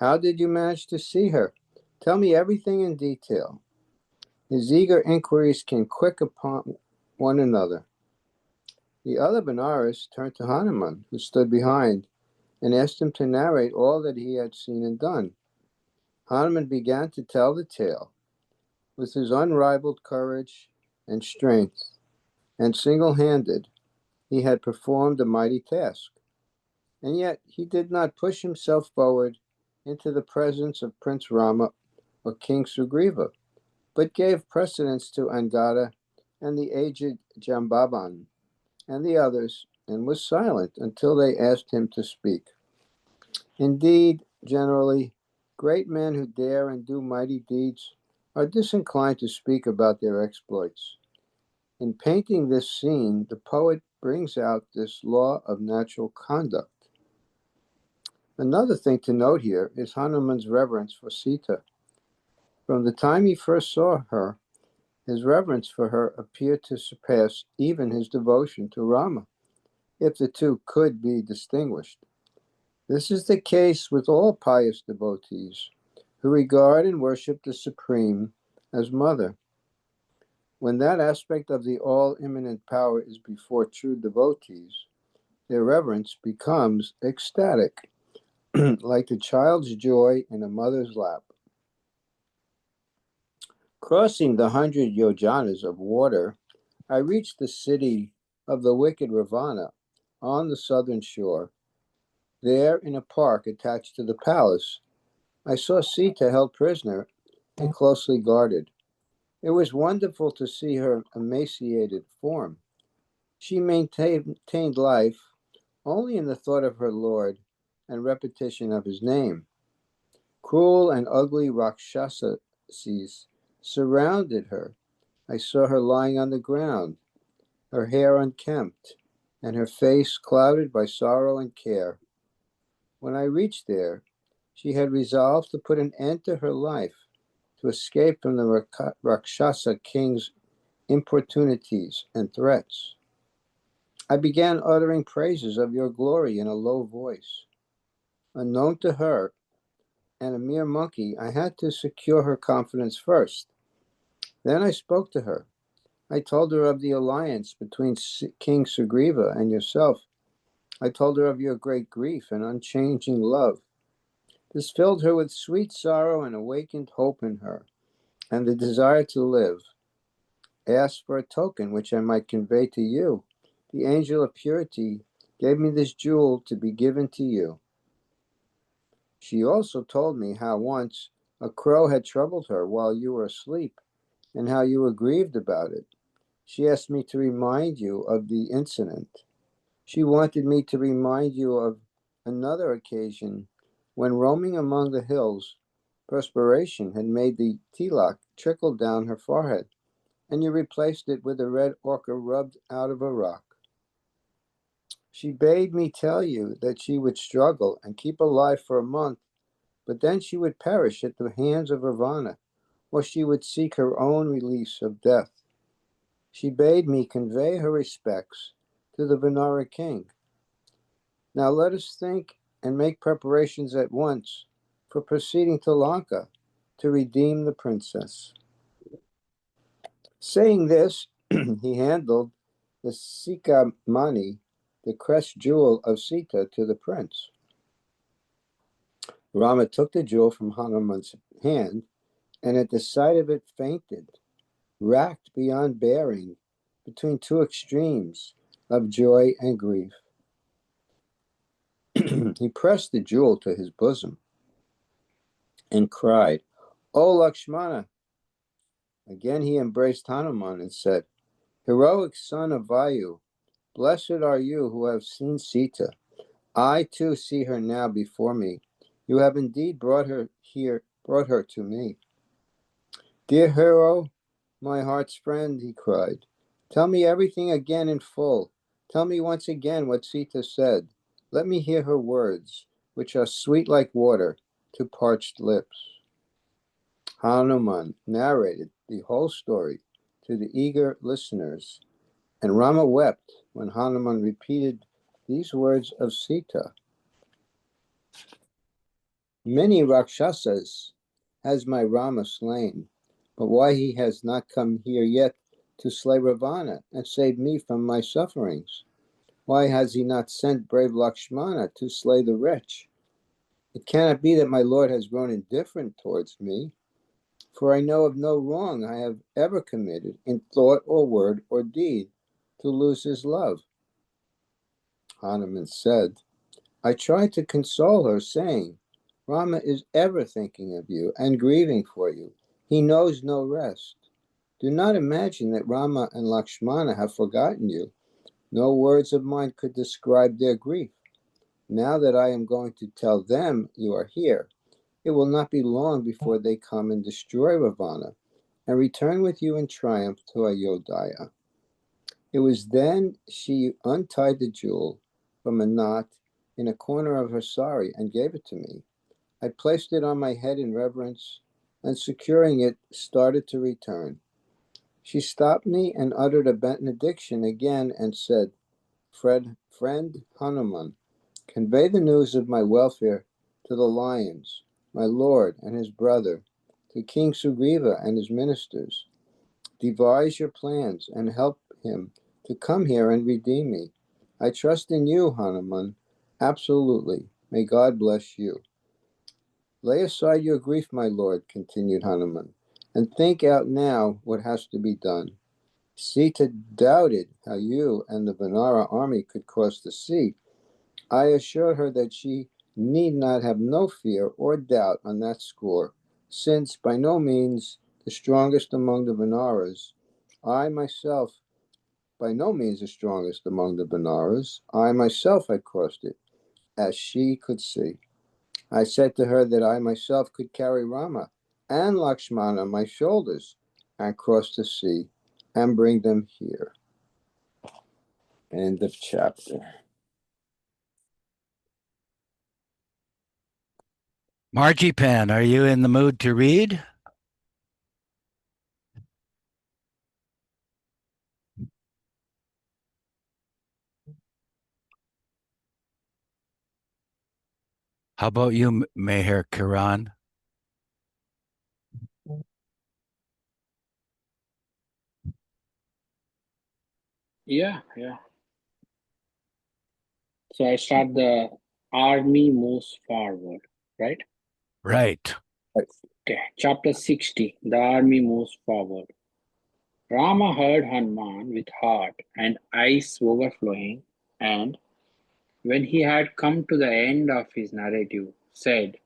S1: How did you manage to see her? Tell me everything in detail." His eager inquiries came quick upon one another. The other Benares turned to Hanuman, who stood behind, and asked him to narrate all that he had seen and done. Hanuman began to tell the tale. With his unrivaled courage and strength, and single-handed, he had performed a mighty task. And yet he did not push himself forward into the presence of Prince Rama or King Sugriva, but gave precedence to Angada and the aged Jambavan and the others, and was silent until they asked him to speak. Indeed, generally, great men who dare and do mighty deeds are disinclined to speak about their exploits. In painting this scene, the poet brings out this law of natural conduct. Another thing to note here is Hanuman's reverence for Sita. From the time he first saw her, his reverence for her appeared to surpass even his devotion to Rama, if the two could be distinguished. This is the case with all pious devotees who regard and worship the Supreme as Mother. When that aspect of the all-immanent power is before true devotees, their reverence becomes ecstatic, like a child's joy in a mother's lap. Crossing the 100 yojanas of water, I reached the city of the wicked Ravana on the southern shore. There, in a park attached to the palace, I saw Sita held prisoner and closely guarded. It was wonderful to see her emaciated form. She maintained life only in the thought of her Lord and repetition of his name. Cruel and ugly Rakshasis surrounded her. I saw her lying on the ground, her hair unkempt, and her face clouded by sorrow and care. When I reached there, she had resolved to put an end to her life, to escape from the Rakshasa king's importunities and threats. I began uttering praises of your glory in a low voice. Unknown to her and a mere monkey, I had to secure her confidence first. Then I spoke to her. I told her of the alliance between King Sugriva and yourself. I told her of your great grief and unchanging love. This filled her with sweet sorrow and awakened hope in her, and the desire to live. Asked for a token which I might convey to you. The angel of purity gave me this jewel to be given to you. She also told me how once a crow had troubled her while you were asleep, and how you were grieved about it. She asked me to remind you of the incident. She wanted me to remind you of another occasion when, roaming among the hills, perspiration had made the tilak trickle down her forehead, and you replaced it with a red ochre rubbed out of a rock. She bade me tell you that she would struggle and keep alive for a month, but then she would perish at the hands of Ravana, or she would seek her own release of death. She bade me convey her respects to the Vanara king. Now let us think and make preparations at once for proceeding to Lanka to redeem the princess. Saying this, he handled the Sika Mani, the crest jewel of Sita, to the prince. Rama took the jewel from Hanuman's hand, and at the sight of it fainted, racked beyond bearing between two extremes of joy and grief. He pressed the jewel to his bosom and cried, "O Lakshmana!" Again he embraced Hanuman and said, "Heroic son of Vayu, blessed are you who have seen Sita. I too see her now before me. You have indeed brought her to me. Dear hero, my heart's friend," he cried, "tell me everything again in full. Tell me once again what Sita said. Let me hear her words, which are sweet like water to parched lips." Hanuman narrated the whole story to the eager listeners, and Rama wept when Hanuman repeated these words of Sita. "Many Rakshasas has my Rama slain, but why he has not come here yet to slay Ravana and save me from my sufferings? Why has he not sent brave Lakshmana to slay the wretch? It cannot be that my Lord has grown indifferent towards me, for I know of no wrong I have ever committed in thought or word or deed to lose his love." Hanuman said, "I tried to console her, saying, Rama is ever thinking of you and grieving for you. He knows no rest. Do not imagine that Rama and Lakshmana have forgotten you. No words of mine could describe their grief. Now that I am going to tell them you are here, it will not be long before they come and destroy Ravana and return with you in triumph to Ayodhya." It was then she untied the jewel from a knot in a corner of her sari and gave it to me. I placed it on my head in reverence, and securing it, started to return. She stopped me and uttered a benediction again and said, Friend Hanuman, convey the news of my welfare to the lions, my lord and his brother, to King Sugriva and his ministers. Devise your plans and help him to come here and redeem me. I trust in you, Hanuman, absolutely. May God bless you. Lay aside your grief, my lord, continued Hanuman, and think out now what has to be done. Sita doubted how you and the Vanara army could cross the sea. I assured her that she need not have no fear or doubt on that score, since by no means the strongest among the Vanaras, I myself by no means the strongest among the Vanaras, I myself had crossed it, as she could see. I said to her that I myself could carry Rama and Lakshmana on my shoulders and cross the sea and bring them here. End of chapter.
S2: Margie-Pan, are you in the mood to read? How about you, Meher Kiran?
S5: Yeah. So I start the army moves forward, right?
S2: Right.
S5: Okay, chapter 60, the army moves forward. Rama heard Hanuman with heart and eyes overflowing, and when he had come to the end of his narrative, said,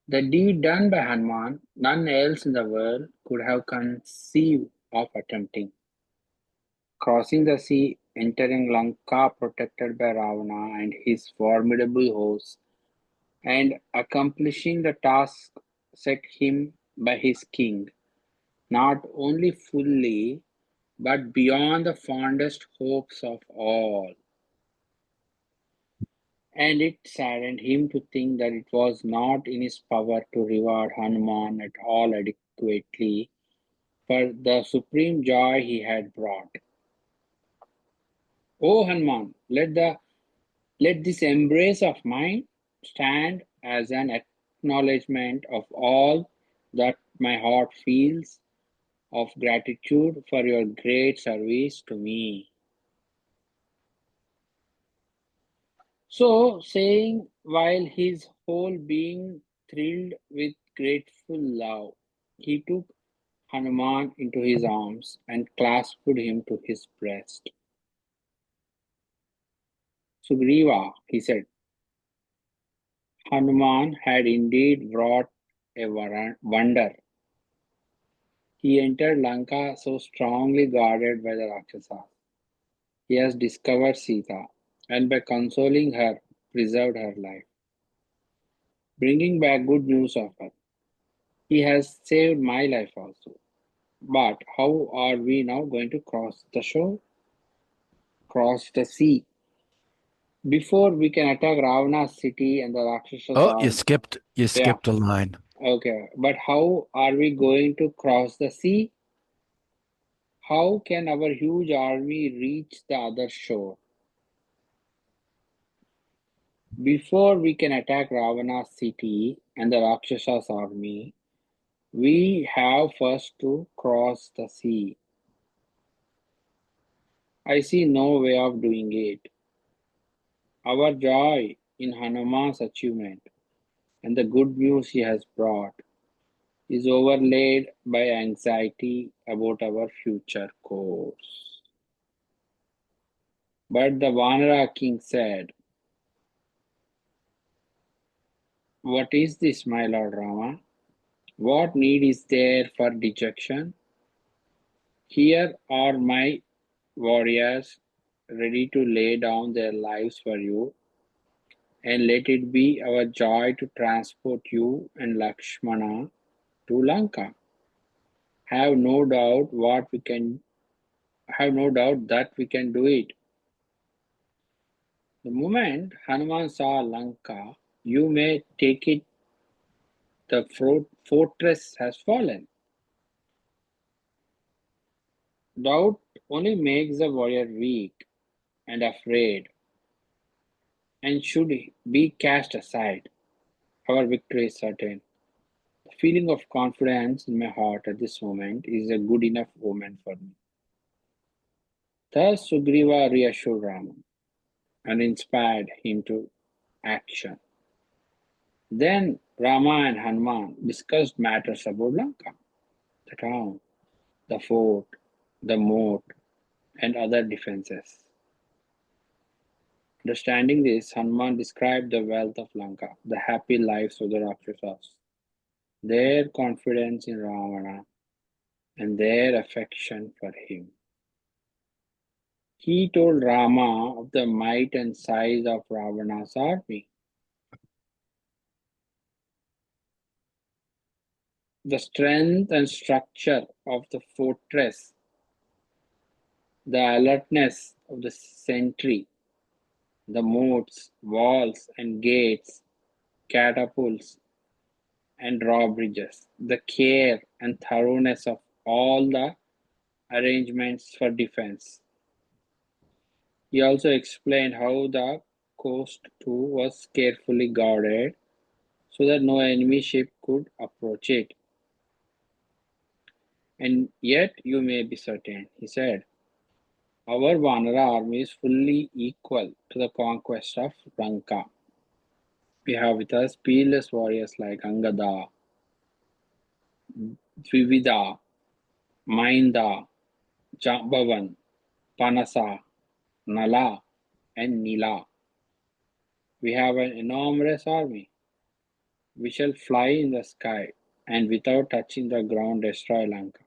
S5: The deed done by Hanuman, none else in the world could have conceived of attempting. Crossing the sea, entering Lanka protected by Ravana and his formidable host, and accomplishing the task set him by his king, not only fully, but beyond the fondest hopes of all. And it saddened him to think that it was not in his power to reward Hanuman at all adequately for the supreme joy he had brought. O Hanuman, let this embrace of mine stand as an acknowledgement of all that my heart feels of gratitude for your great service to me. So saying, while his whole being thrilled with grateful love, he took Hanuman into his arms and clasped him to his breast. Sugriva, he said, Hanuman had indeed wrought a wonder. He entered Lanka so strongly guarded by the Rakshasas. He has discovered Sita, and by consoling her, preserved her life, bringing back good news of her. He has saved my life also. But how are we now going to cross the shore? Cross the sea? Before we can attack Ravana's city and the Rakshasas
S2: Oh, you
S5: army.
S2: skipped a line.
S5: Okay, but how are we going to cross the sea? How can our huge army reach the other shore? Before we can attack Ravana's city and the Rakshasas army, we have first to cross the sea. I see no way of doing it. Our joy in Hanuman's achievement and the good news he has brought is overlaid by anxiety about our future course. But the Vanara king said, What is this, my lord Rama? What need is there for dejection? Here are my warriors ready to lay down their lives for you, and let it be our joy to transport you and Lakshmana to Lanka. Have no doubt that we can do it. The moment Hanuman saw Lanka, you may take it the fortress has fallen. Doubt only makes the warrior weak and afraid, and should be cast aside. Our victory is certain. The feeling of confidence in my heart at this moment is a good enough omen for me. Thus Sugriva reassured Rama and inspired him to action. Then Rama and Hanuman discussed matters about Lanka, the town, the fort, the moat, and other defenses. Understanding this, Hanuman described the wealth of Lanka, the happy lives of the Rakshasas, their confidence in Ravana, and their affection for him. He told Rama of the might and size of Ravana's army, the strength and structure of the fortress, the alertness of the sentry, the moats, walls, and gates, catapults, and drawbridges, the care and thoroughness of all the arrangements for defense. He also explained how the coast too was carefully guarded so that no enemy ship could approach it. And yet you may be certain, he said, our Vanara army is fully equal to the conquest of Lanka. We have with us peerless warriors like Angada, Dvivida, Mainda, Jambavan, Panasa, Nala, and Nila. We have an enormous army. We shall fly in the sky, and without touching the ground destroy Lanka.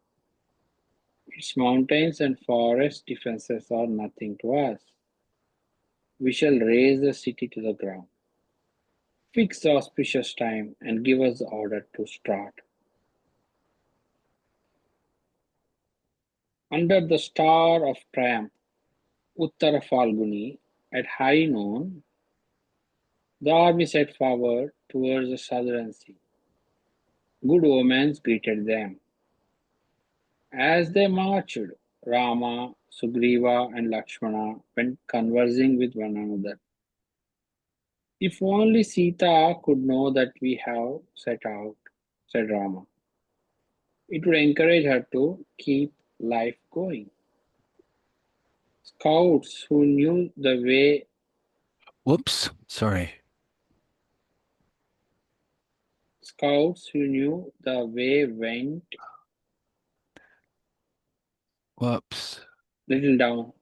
S5: Its mountains and forest defenses are nothing to us. We shall raze the city to the ground. Fix the auspicious time and give us the order to start. Under the star of triumph, Uttara Falguni, at high noon, the army set forward towards the southern sea. Good omens greeted them. As they marched, Rama, Sugriva, and Lakshmana went conversing with one another. If only Sita could know that we have set out, said Rama. It would encourage her to keep life going. Scouts who knew the way
S2: Whoops, sorry.
S5: Scouts who knew the way went
S2: Whoops.
S5: little down.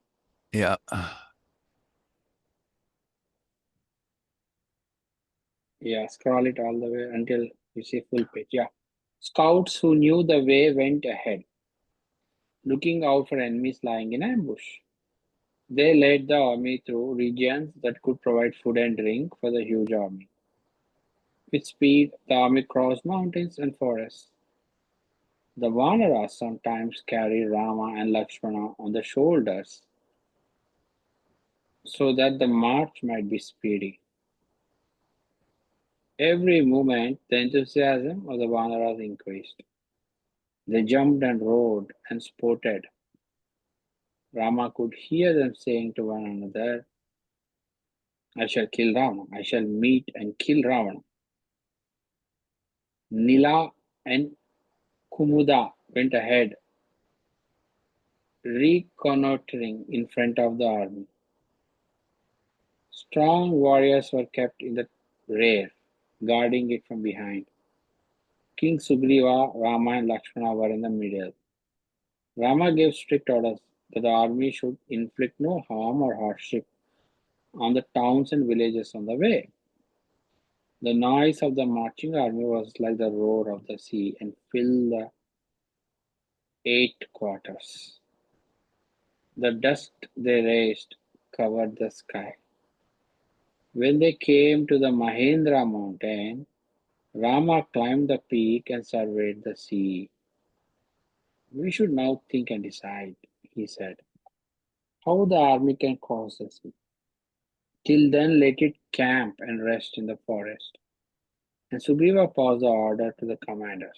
S2: Yeah.
S5: Yeah, scroll it all the way until you see full page. Yeah. Scouts who knew the way went ahead, looking out for enemies lying in ambush. They led the army through regions that could provide food and drink for the huge army. With speed, the army crossed mountains and forests. The Vanaras sometimes carried Rama and Lakshmana on their shoulders so that the march might be speedy. Every moment, the enthusiasm of the Vanaras increased. They jumped and rode and sported. Rama could hear them saying to one another, I shall kill Ravana, I shall meet and kill Ravana. Nila and Kumuda went ahead, reconnoitering in front of the army. Strong warriors were kept in the rear, guarding it from behind. King Sugriva, Rama, and Lakshmana were in the middle. Rama gave strict orders that the army should inflict no harm or hardship on the towns and villages on the way. The noise of the marching army was like the roar of the sea and filled the 8 quarters. The dust they raised covered the sky. When they came to the Mahendra mountain, Rama climbed the peak and surveyed the sea. We should now think and decide, he said, how the army can cross the sea. Till then, let it camp and rest in the forest. And Sugriva passed the order to the commanders.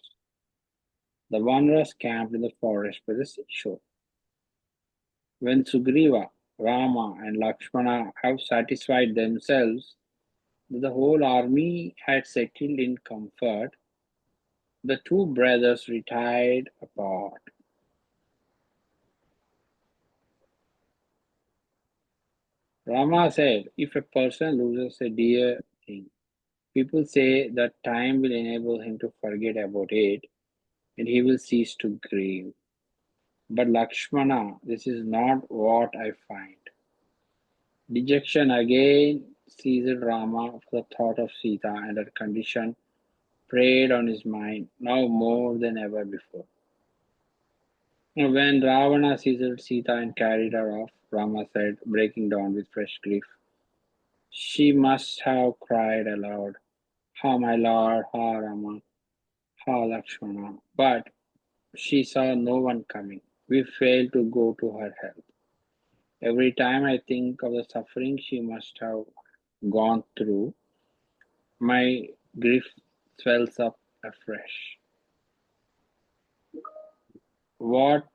S5: The wanderers camped in the forest by the seashore. When Sugriva, Rama, and Lakshmana have satisfied themselves that the whole army had settled in comfort, the two brothers retired apart. Rama said, if a person loses a dear thing, people say that time will enable him to forget about it and he will cease to grieve. But Lakshmana, this is not what I find. Dejection again seized Rama for the thought of Sita, and her condition preyed on his mind now more than ever before. When Ravana seized Sita and carried her off, Rama said, breaking down with fresh grief, she must have cried aloud, Ha my lord, Ha Rama, Ha Lakshmana. But she saw no one coming. We failed to go to her help. Every time I think of the suffering she must have gone through, my grief swells up afresh. What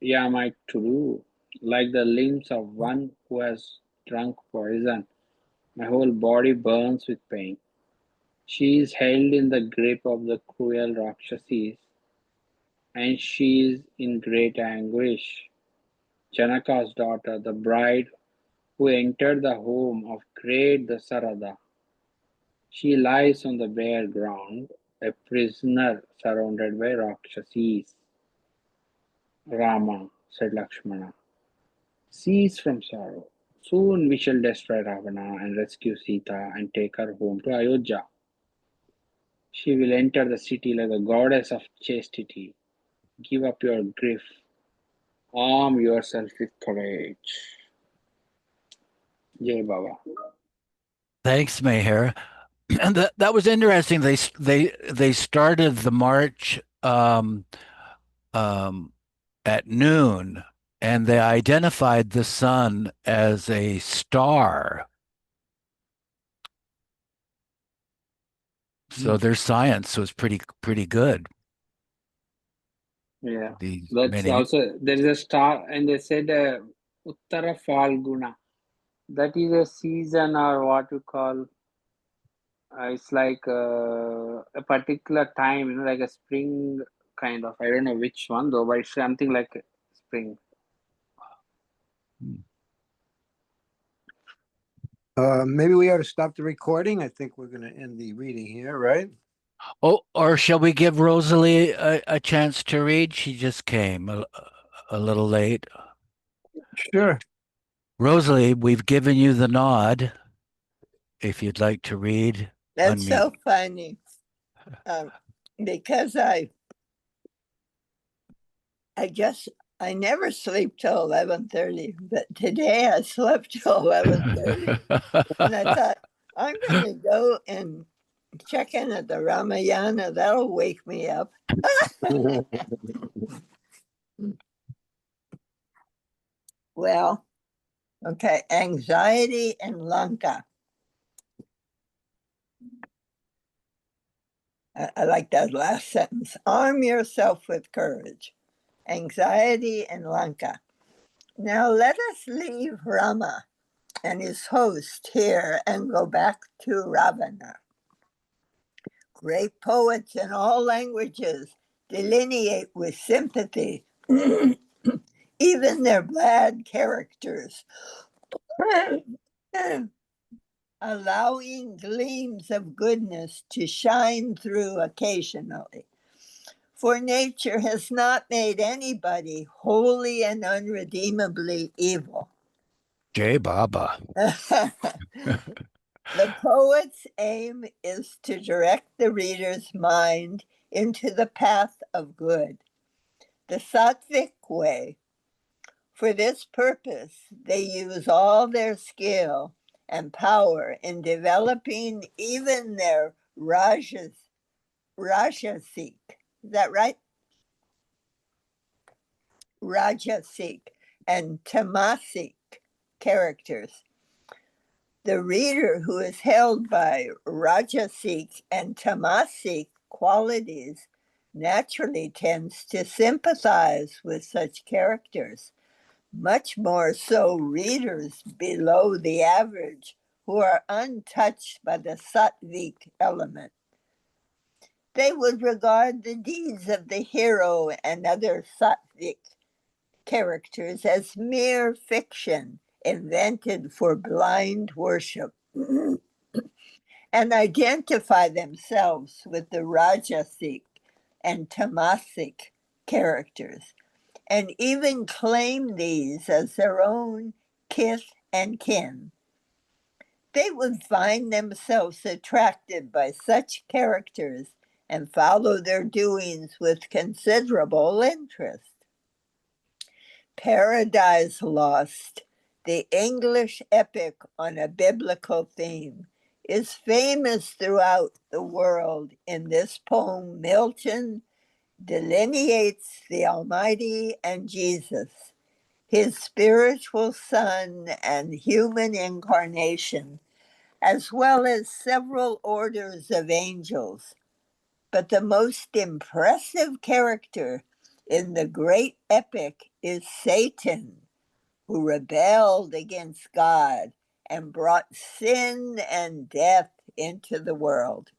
S5: am I to do? Like the limbs of one who has drunk poison, my whole body burns with pain. She is held in the grip of the cruel Rakshasis, and she is in great anguish. Janaka's daughter, the bride who entered the home of great Dasarada, she lies on the bare ground, a prisoner surrounded by Rakshasis. Rama, said Lakshmana, cease from sorrow. Soon we shall destroy Ravana and rescue Sita and take her home to Ayodhya. She will enter the city like a goddess of chastity. Give up your grief. Arm yourself with courage. Jai Baba.
S2: Thanks, Meher. And that was interesting. They started the march at noon, and they identified the sun as a star. So their science was pretty good.
S5: Yeah.
S2: These
S5: That's
S2: many
S5: also, there is a star, and they said Uttara Falguna. That is a season, or what you call, it's like a particular time, like a spring kind of. I don't know which one though, but it's something like spring.
S1: Maybe we ought to stop the recording. I think we're going to end the reading here, right?
S2: Oh, or shall we give Rosalie a chance to read? She just came a little late.
S1: Sure.
S2: Rosalie, we've given you the nod. If you'd like to read,
S6: That's
S2: unmute.
S6: so funny. Because I never sleep till 11:30, but today I slept till 11:30. And I thought, I'm going to go and check in at the Ramayana. That'll wake me up. Well, okay. Anxiety in Lanka. I like that last sentence. Arm yourself with courage. Anxiety in Lanka. Now let us leave Rama and his host here and go back to Ravana. Great poets in all languages delineate with sympathy even their bad characters, allowing gleams of goodness to shine through occasionally. For nature has not made anybody wholly and unredeemably evil.
S2: Jai Baba.
S6: The poet's aim is to direct the reader's mind into the path of good, the sattvic way. For this purpose, they use all their skill and power in developing even their rajasic. Is that right? Rajasic and tamasic characters. The reader who is held by rajasic and tamasic qualities naturally tends to sympathize with such characters, much more so readers below the average who are untouched by the sattvic element. They would regard the deeds of the hero and other sattvic characters as mere fiction invented for blind worship and identify themselves with the rajasic and tamasic characters, and even claim these as their own kith and kin. They would find themselves attracted by such characters and follow their doings with considerable interest. Paradise Lost, the English epic on a biblical theme, is famous throughout the world. In this poem, Milton delineates the Almighty and Jesus, his spiritual son and human incarnation, as well as several orders of angels. But the most impressive character in the great epic is Satan, who rebelled against God and brought sin and death into the world.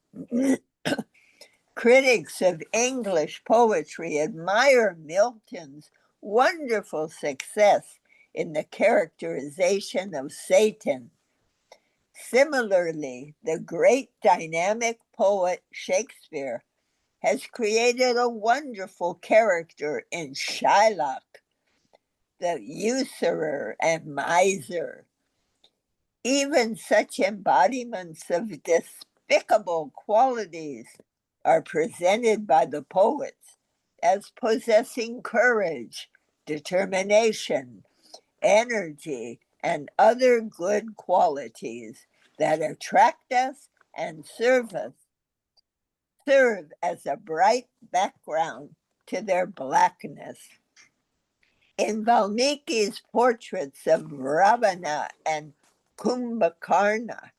S6: Critics of English poetry admire Milton's wonderful success in the characterization of Satan. Similarly, the great dynamic poet Shakespeare has created a wonderful character in Shylock, the usurer and miser. Even such embodiments of despicable qualities are presented by the poets as possessing courage, determination, energy, and other good qualities that attract us and serve as a bright background to their blackness. In Valmiki's portraits of Ravana and Kumbhakarna,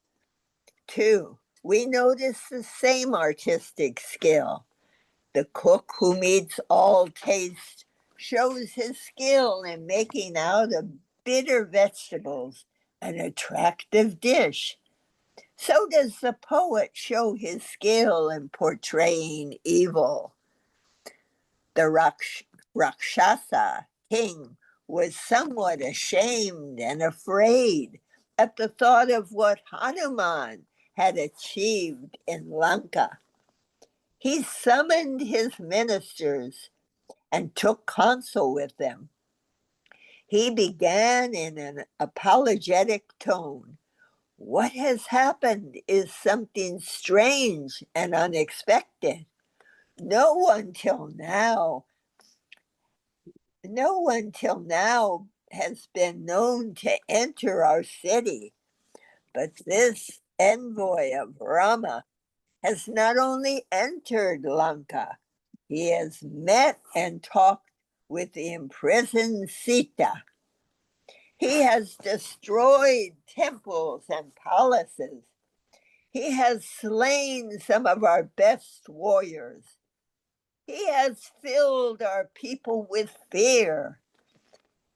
S6: too, we notice the same artistic skill. The cook who meets all taste shows his skill in making out of bitter vegetables an attractive dish. So does the poet show his skill in portraying evil. The Rakshasa king was somewhat ashamed and afraid at the thought of what Hanuman had achieved in Lanka. He summoned his ministers and took counsel with them. He began in an apologetic tone. What has happened is something strange and unexpected. No one till now has been known to enter our city, but this envoy of Rama has not only entered Lanka, he has met and talked with the imprisoned Sita. He has destroyed temples and palaces. He has slain some of our best warriors. He has filled our people with fear.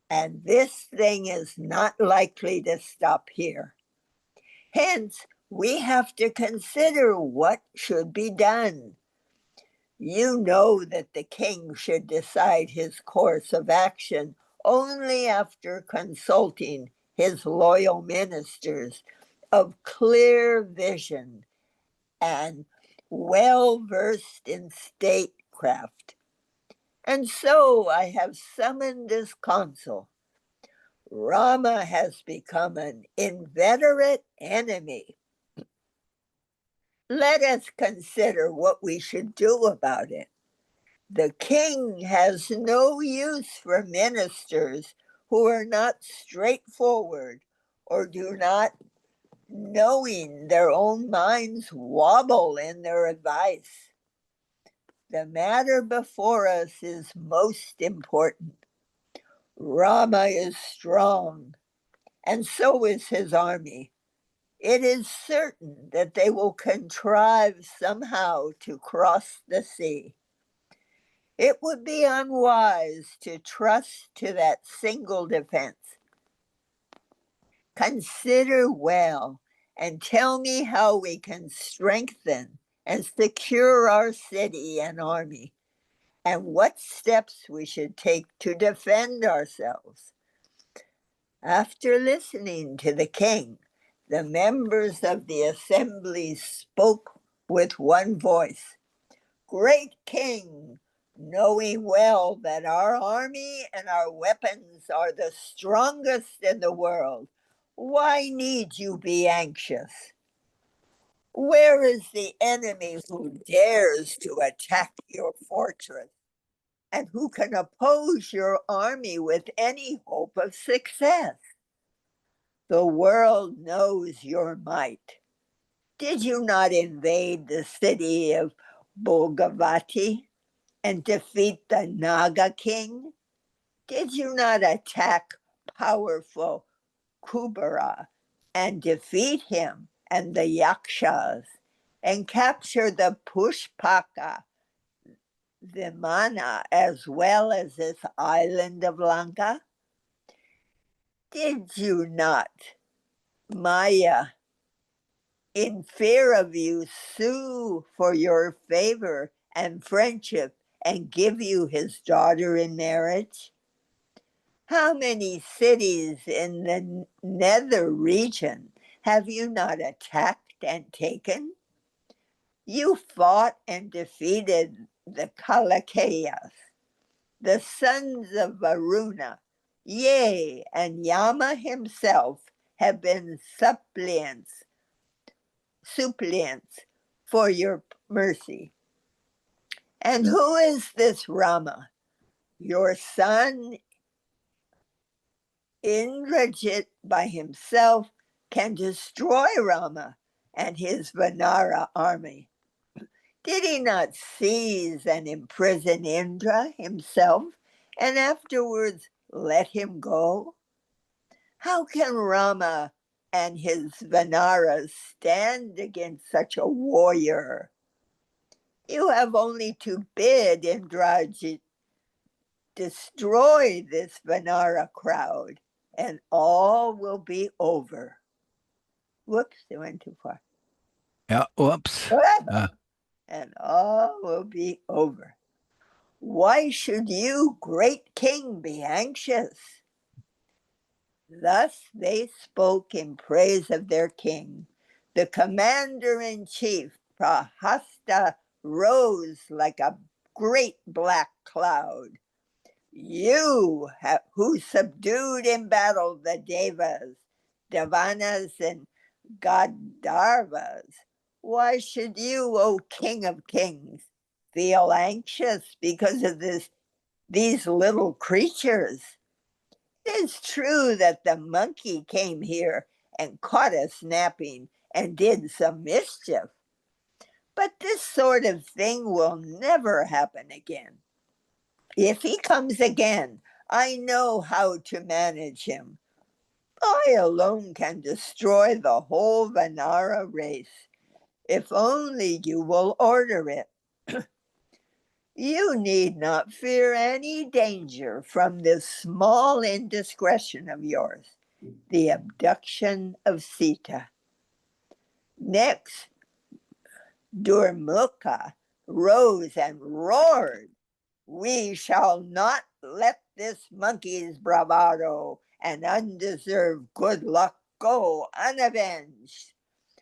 S6: And this thing is not likely to stop here. Hence, we have to consider what should be done. You know that the king should decide his course of action only after consulting his loyal ministers of clear vision and well versed in statecraft. And so I have summoned this council. Rama has become an inveterate enemy. Let us consider what we should do about it. The king has no use for ministers who are not straightforward or do not, knowing their own minds, wobble in their advice. The matter before us is most important. Rama is strong, and so is his army. It is certain that they will contrive somehow to cross the sea. It would be unwise to trust to that single defense. Consider well and tell me how we can strengthen and secure our city and army, and what steps we should take to defend ourselves. After listening to the king, the members of the assembly spoke with one voice. Great king, knowing well that our army and our weapons are the strongest in the world, why need you be anxious? Where is the enemy who dares to attack your fortress and who can oppose your army with any hope of success? The world knows your might. Did you not invade the city of Bhogavati and defeat the Naga king? Did you not attack powerful Kubera and defeat him and the Yakshas and capture the Pushpaka Vimana as well as this island of Lanka? Did you not, Maya, in fear of you, sue for your favor and friendship and give you his daughter in marriage? How many cities in the nether region have you not attacked and taken? You fought and defeated the Kalakeyas, the sons of Varuna. Yea, and Yama himself have been suppliants for your mercy. And who is this Rama? Your son Indrajit by himself can destroy Rama and his Vanara army. Did he not seize and imprison Indra himself and afterwards let him go? How can Rama and his Vanaras stand against such a warrior? You have only to bid Indrajit destroy this Vanara crowd and all will be over. Whoops, it went too far.
S2: Yeah, whoops.
S6: And all will be over. Why should you, great king, be anxious? Thus they spoke in praise of their king. The commander-in-chief, Prahasta, rose like a great black cloud. You who subdued in battle the Devas, Devanas, and Gandharvas, why should you, O King of Kings, feel anxious because of these little creatures? It is true that the monkey came here and caught us napping and did some mischief, but this sort of thing will never happen again. If he comes again, I know how to manage him. I alone can destroy the whole Vanara race, if only you will order it. You need not fear any danger from this small indiscretion of yours, the abduction of Sita. Next, Durmukha rose and roared, "We shall not let this monkey's bravado and undeserved good luck go unavenged.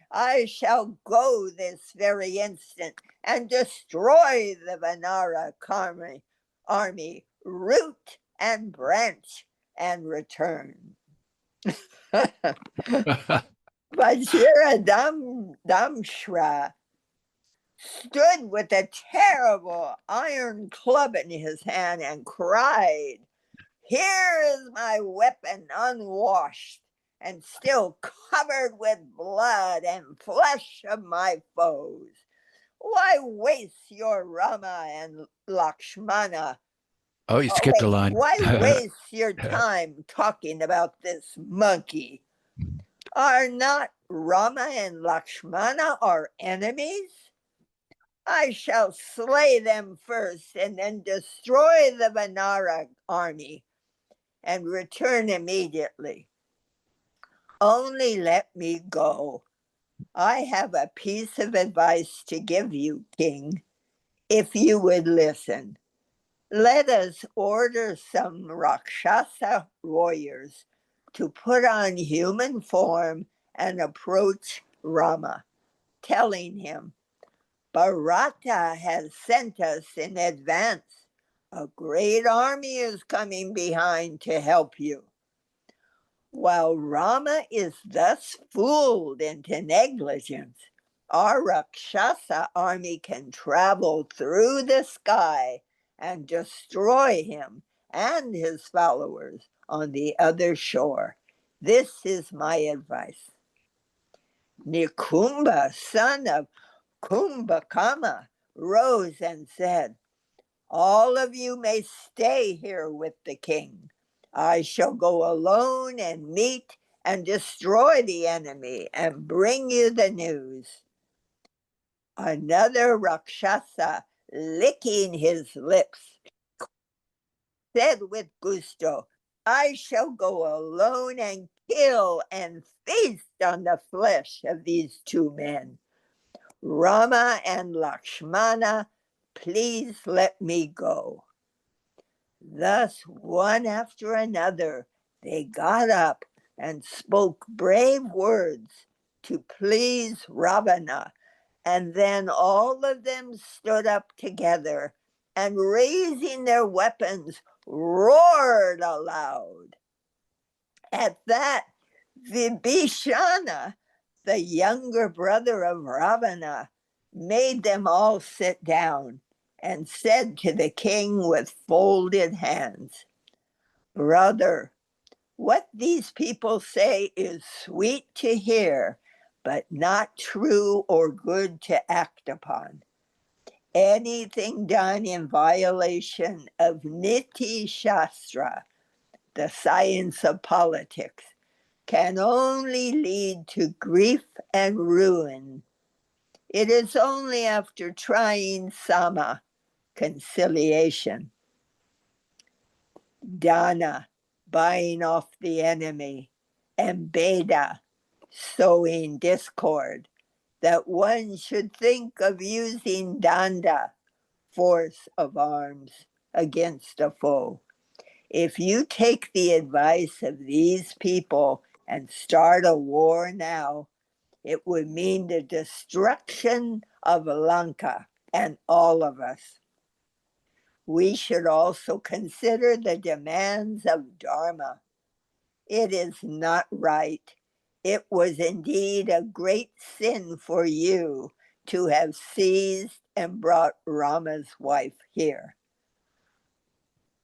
S6: I shall go this very instant and destroy the Vanara army, root and branch, and return." Vajira Damshra stood with a terrible iron club in his hand and cried, "Here is my weapon unwashed and still covered with blood and flesh of my foes. Why waste your Rama and Lakshmana?
S2: Oh, you skipped a line.
S6: Why waste your time talking about this monkey? Are not Rama and Lakshmana our enemies? I shall slay them first and then destroy the Vanara army and return immediately. Only let me go. I have a piece of advice to give you, King, if you would listen. Let us order some Rakshasa warriors to put on human form and approach Rama, telling him, "Bharata has sent us in advance. A great army is coming behind to help you." While Rama is thus fooled into negligence, our Rakshasa army can travel through the sky and destroy him and his followers on the other shore. This is my advice. Nikumba, son of Kumbhakama, rose and said, "All of you may stay here with the king. I shall go alone and meet and destroy the enemy and bring you the news." Another Rakshasa, licking his lips, said with gusto, "I shall go alone and kill and feast on the flesh of these two men. Rama and Lakshmana, please let me go." Thus, one after another, they got up and spoke brave words to please Ravana, and then all of them stood up together and, raising their weapons, roared aloud. At that, Vibhishana, the younger brother of Ravana, made them all sit down and said to the king with folded hands, "Brother, what these people say is sweet to hear, but not true or good to act upon. Anything done in violation of Niti Shastra, the science of politics, can only lead to grief and ruin. It is only after trying sama, conciliation, dana, buying off the enemy, and beda, sowing discord, that one should think of using danda, force of arms, against a foe. If you take the advice of these people and start a war now, it would mean the destruction of Lanka and all of us. We should also consider the demands of Dharma. It is not right. It was indeed a great sin for you to have seized and brought Rama's wife here.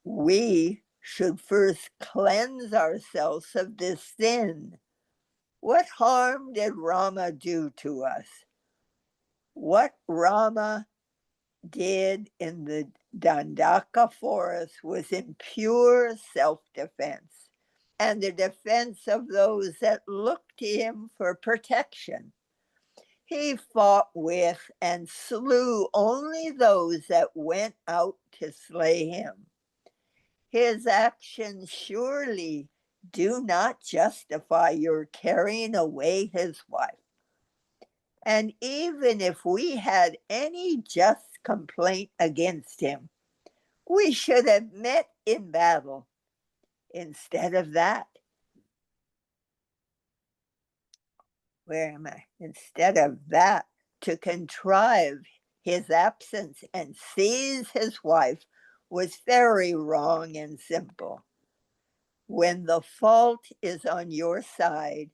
S6: We should first cleanse ourselves of this sin. What harm did Rama do to us? What Rama did in the Dandaka forest was in pure self-defense and the defense of those that looked to him for protection. He fought with and slew only those that went out to slay him. His actions surely do not justify your carrying away his wife. And even if we had any just complaint against him, we should have met in battle. Instead of that, Instead of that, to contrive his absence and seize his wife was very wrong and simple. When the fault is on your side,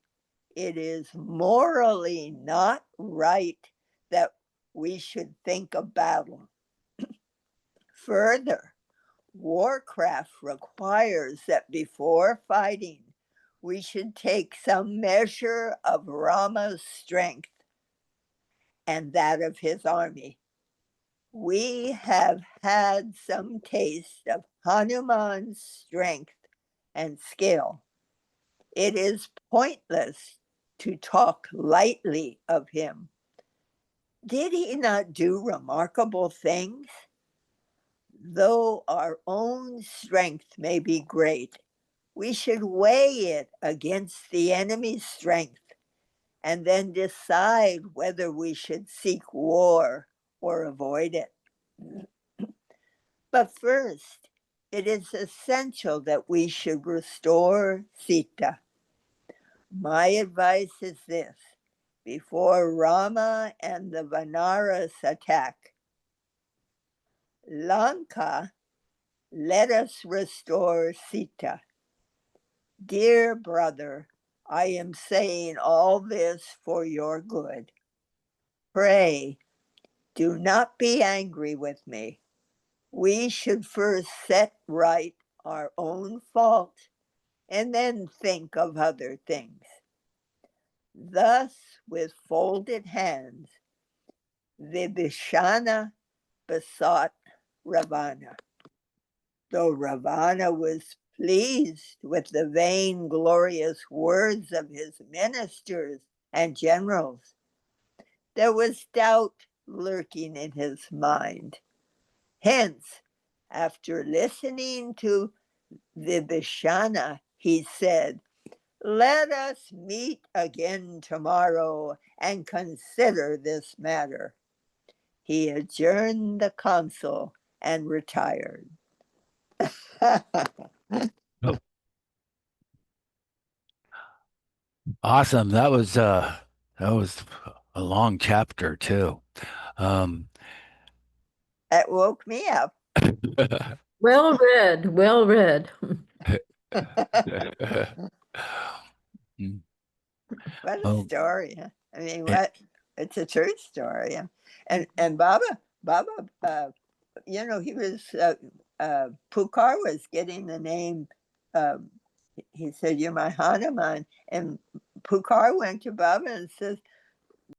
S6: it is morally not right that we should think of battle. Further, warcraft requires that before fighting, we should take some measure of Rama's strength and that of his army. We have had some taste of Hanuman's strength and skill. It is pointless to talk lightly of him. Did he not do remarkable things? Though our own strength may be great, we should weigh it against the enemy's strength and then decide whether we should seek war or avoid it. But first, it is essential that we should restore Sita. My advice is this: before Rama and the Vanaras attack Lanka, let us restore Sita. Dear brother, I am saying all this for your good. Pray, do not be angry with me. We should first set right our own fault and then think of other things. Thus, with folded hands, Vibhishana besought Ravana. Though Ravana was pleased with the vainglorious words of his ministers and generals, there was doubt lurking in his mind. Hence, after listening to Vibhishana, he said, "Let us meet again tomorrow and consider this matter." He adjourned the council and retired.
S2: Awesome. That was a long chapter too.
S6: It woke me up.
S4: Well read, well read.
S6: What a
S2: Oh,
S6: story. Huh? I mean,
S2: it-
S6: what? It's a true story. And Baba you know, he was, Pukar was getting the name. He said, "You're my Hanuman." And Pukar went to Baba and says,